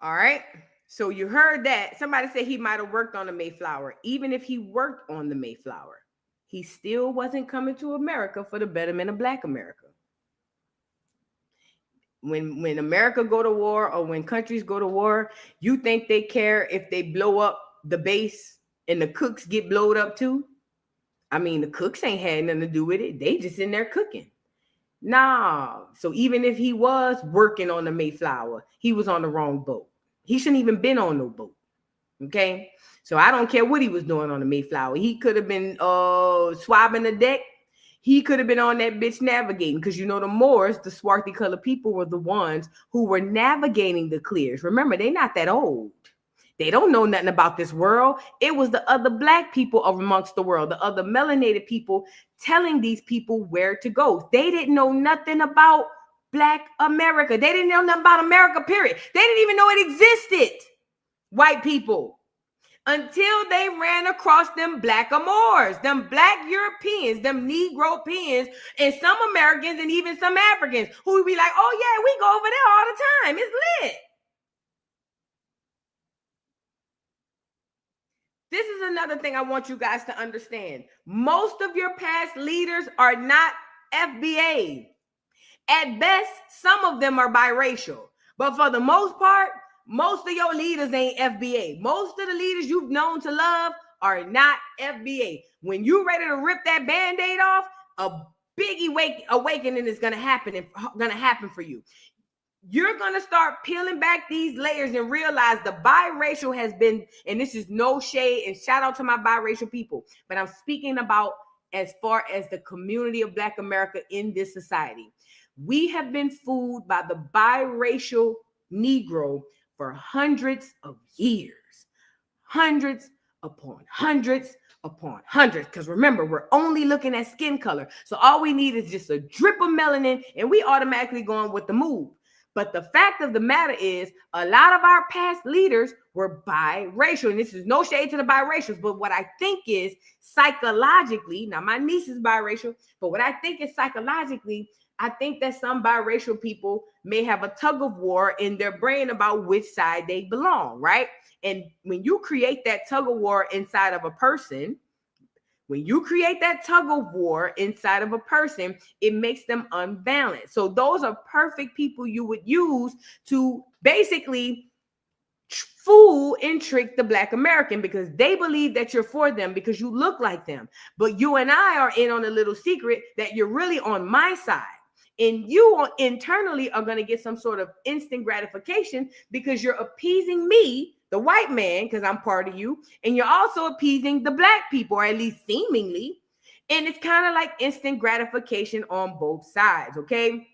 All right. So you heard that. Somebody said he might have worked on the Mayflower. Even if he worked on the Mayflower, he still wasn't coming to America for the betterment of Black America. When America go to war or when countries go to war, you think they care if they blow up the base and the cooks get blowed up too? I mean, the cooks ain't had nothing to do with it. They just in there cooking. Nah. So even if he was working on the Mayflower, he was on the wrong boat. He shouldn't even been on no boat. Okay. So I don't care what he was doing on the Mayflower. He could have been swabbing the deck. He could have been on that bitch navigating, because you know the Moors, the swarthy colored people, were the ones who were navigating the clears. Remember, they're not that old. They don't know nothing about this world. It was the other Black people amongst the world, the other melanated people telling these people where to go. They didn't know nothing about Black America. They didn't know nothing about America, period. They didn't even know it existed. White people. until they ran across them black Moors, them black Europeans, them Negropeans, and some Americans and even some Africans who would be like, oh yeah, we go over there all the time. It's lit. This is another thing I want you guys to understand. Most of your past leaders are not FBA. At best, some of them are biracial. But for the most part, most of your leaders ain't FBA. Most of the leaders you've known to love are not FBA. When you're ready to rip that Band-Aid off, a big awakening is going to happen for you. You're going to start peeling back these layers and realize the biracial has been, and this is no shade, and shout out to my biracial people, but I'm speaking about as far as the community of Black America in this society. We have been fooled by the biracial Negro for hundreds of years, hundreds upon hundreds upon hundreds. Because remember, we're only looking at skin color. So all we need is just a drip of melanin and we automatically going with the move. But the fact of the matter is, a lot of our past leaders were biracial. And this is no shade to the biracials, but what I think is psychologically, now my niece is biracial, but what I think is psychologically, I think that some biracial people may have a tug of war in their brain about which side they belong, right? And when you create that tug of war inside of a person, it makes them unbalanced. So those are perfect people you would use to basically fool and trick the Black American, because they believe that you're for them because you look like them. But you and I are in on a little secret that you're really on my side. And you internally are going to get some sort of instant gratification because you're appeasing me, the white man, because I'm part of you. And you're also appeasing the Black people, or at least seemingly. And it's kind of like instant gratification on both sides, okay?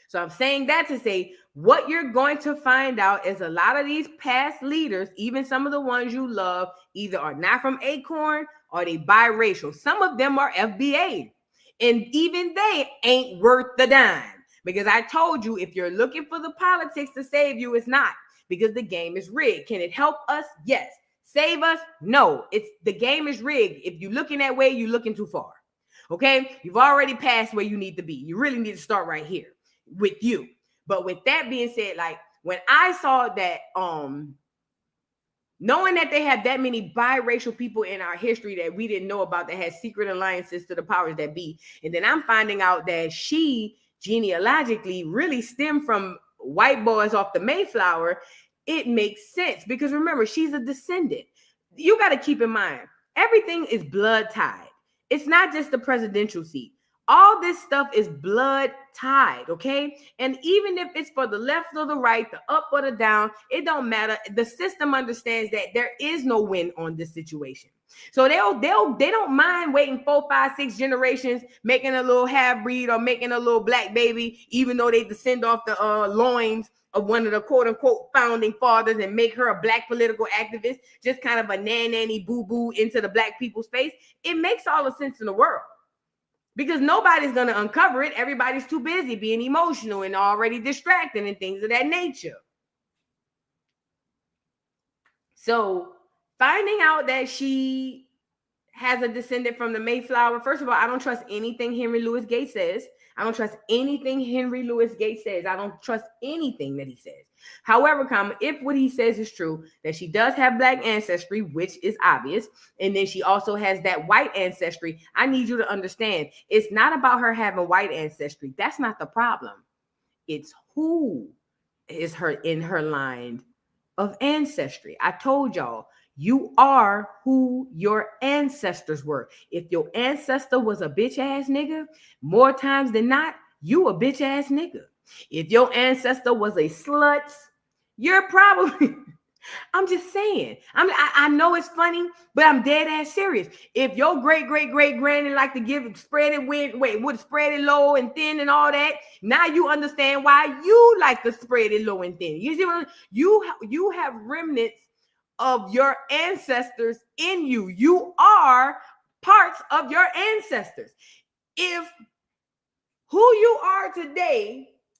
So I'm saying that to say what you're going to find out is a lot of these past leaders, even some of the ones you love, either are not from Acorn or they biracial. Some of them are FBA. And even they ain't worth the dime. Because I told you, if you're looking for the politics to save you, it's not. Because the game is rigged. Can it help us? Yes. Save us? No. The game is rigged. If you're looking that way, you're looking too far. Okay? You've already passed where you need to be. You really need to start right here with you. But with that being said, like when I saw that, knowing that they have that many biracial people in our history that we didn't know about that had secret alliances to the powers that be. And then I'm finding out that she genealogically really stemmed from white boys off the Mayflower. It makes sense because remember, she's a descendant. You got to keep in mind, everything is blood tied. It's not just the presidential seat. All this stuff is blood tied, okay? And even if it's for the left or the right, the up or the down, it don't matter. The system understands that there is no win on this situation. So they don't mind waiting 4, 5, 6 generations, making a little half breed or making a little black baby, even though they descend off the loins of one of the quote unquote founding fathers and make her a black political activist, just kind of a nanny boo-boo into the black people's face. It makes all the sense in the world. Because nobody's going to uncover it. Everybody's too busy being emotional and already distracted and things of that nature. So finding out that she has a descendant from the Mayflower, first of all, I don't trust anything Henry Louis Gates says. I don't trust anything Henry Louis Gates says. I don't trust anything that he says. However, if what he says is true, that she does have black ancestry, which is obvious, and then she also has that white ancestry, I need you to understand, it's not about her having white ancestry. That's not the problem. It's who is her in her line of ancestry. I told y'all, you are who your ancestors were. If your ancestor was a bitch ass nigga, more times than not, you a bitch ass nigga. If your ancestor was a slut, you're probably, I'm just saying. I know it's funny, but I'm dead ass serious. If your great granny like to spread it low and thin and all that, now you understand why you like to spread it low and thin. You see what you have remnants of your ancestors in you. You are parts of your ancestors. If who you are today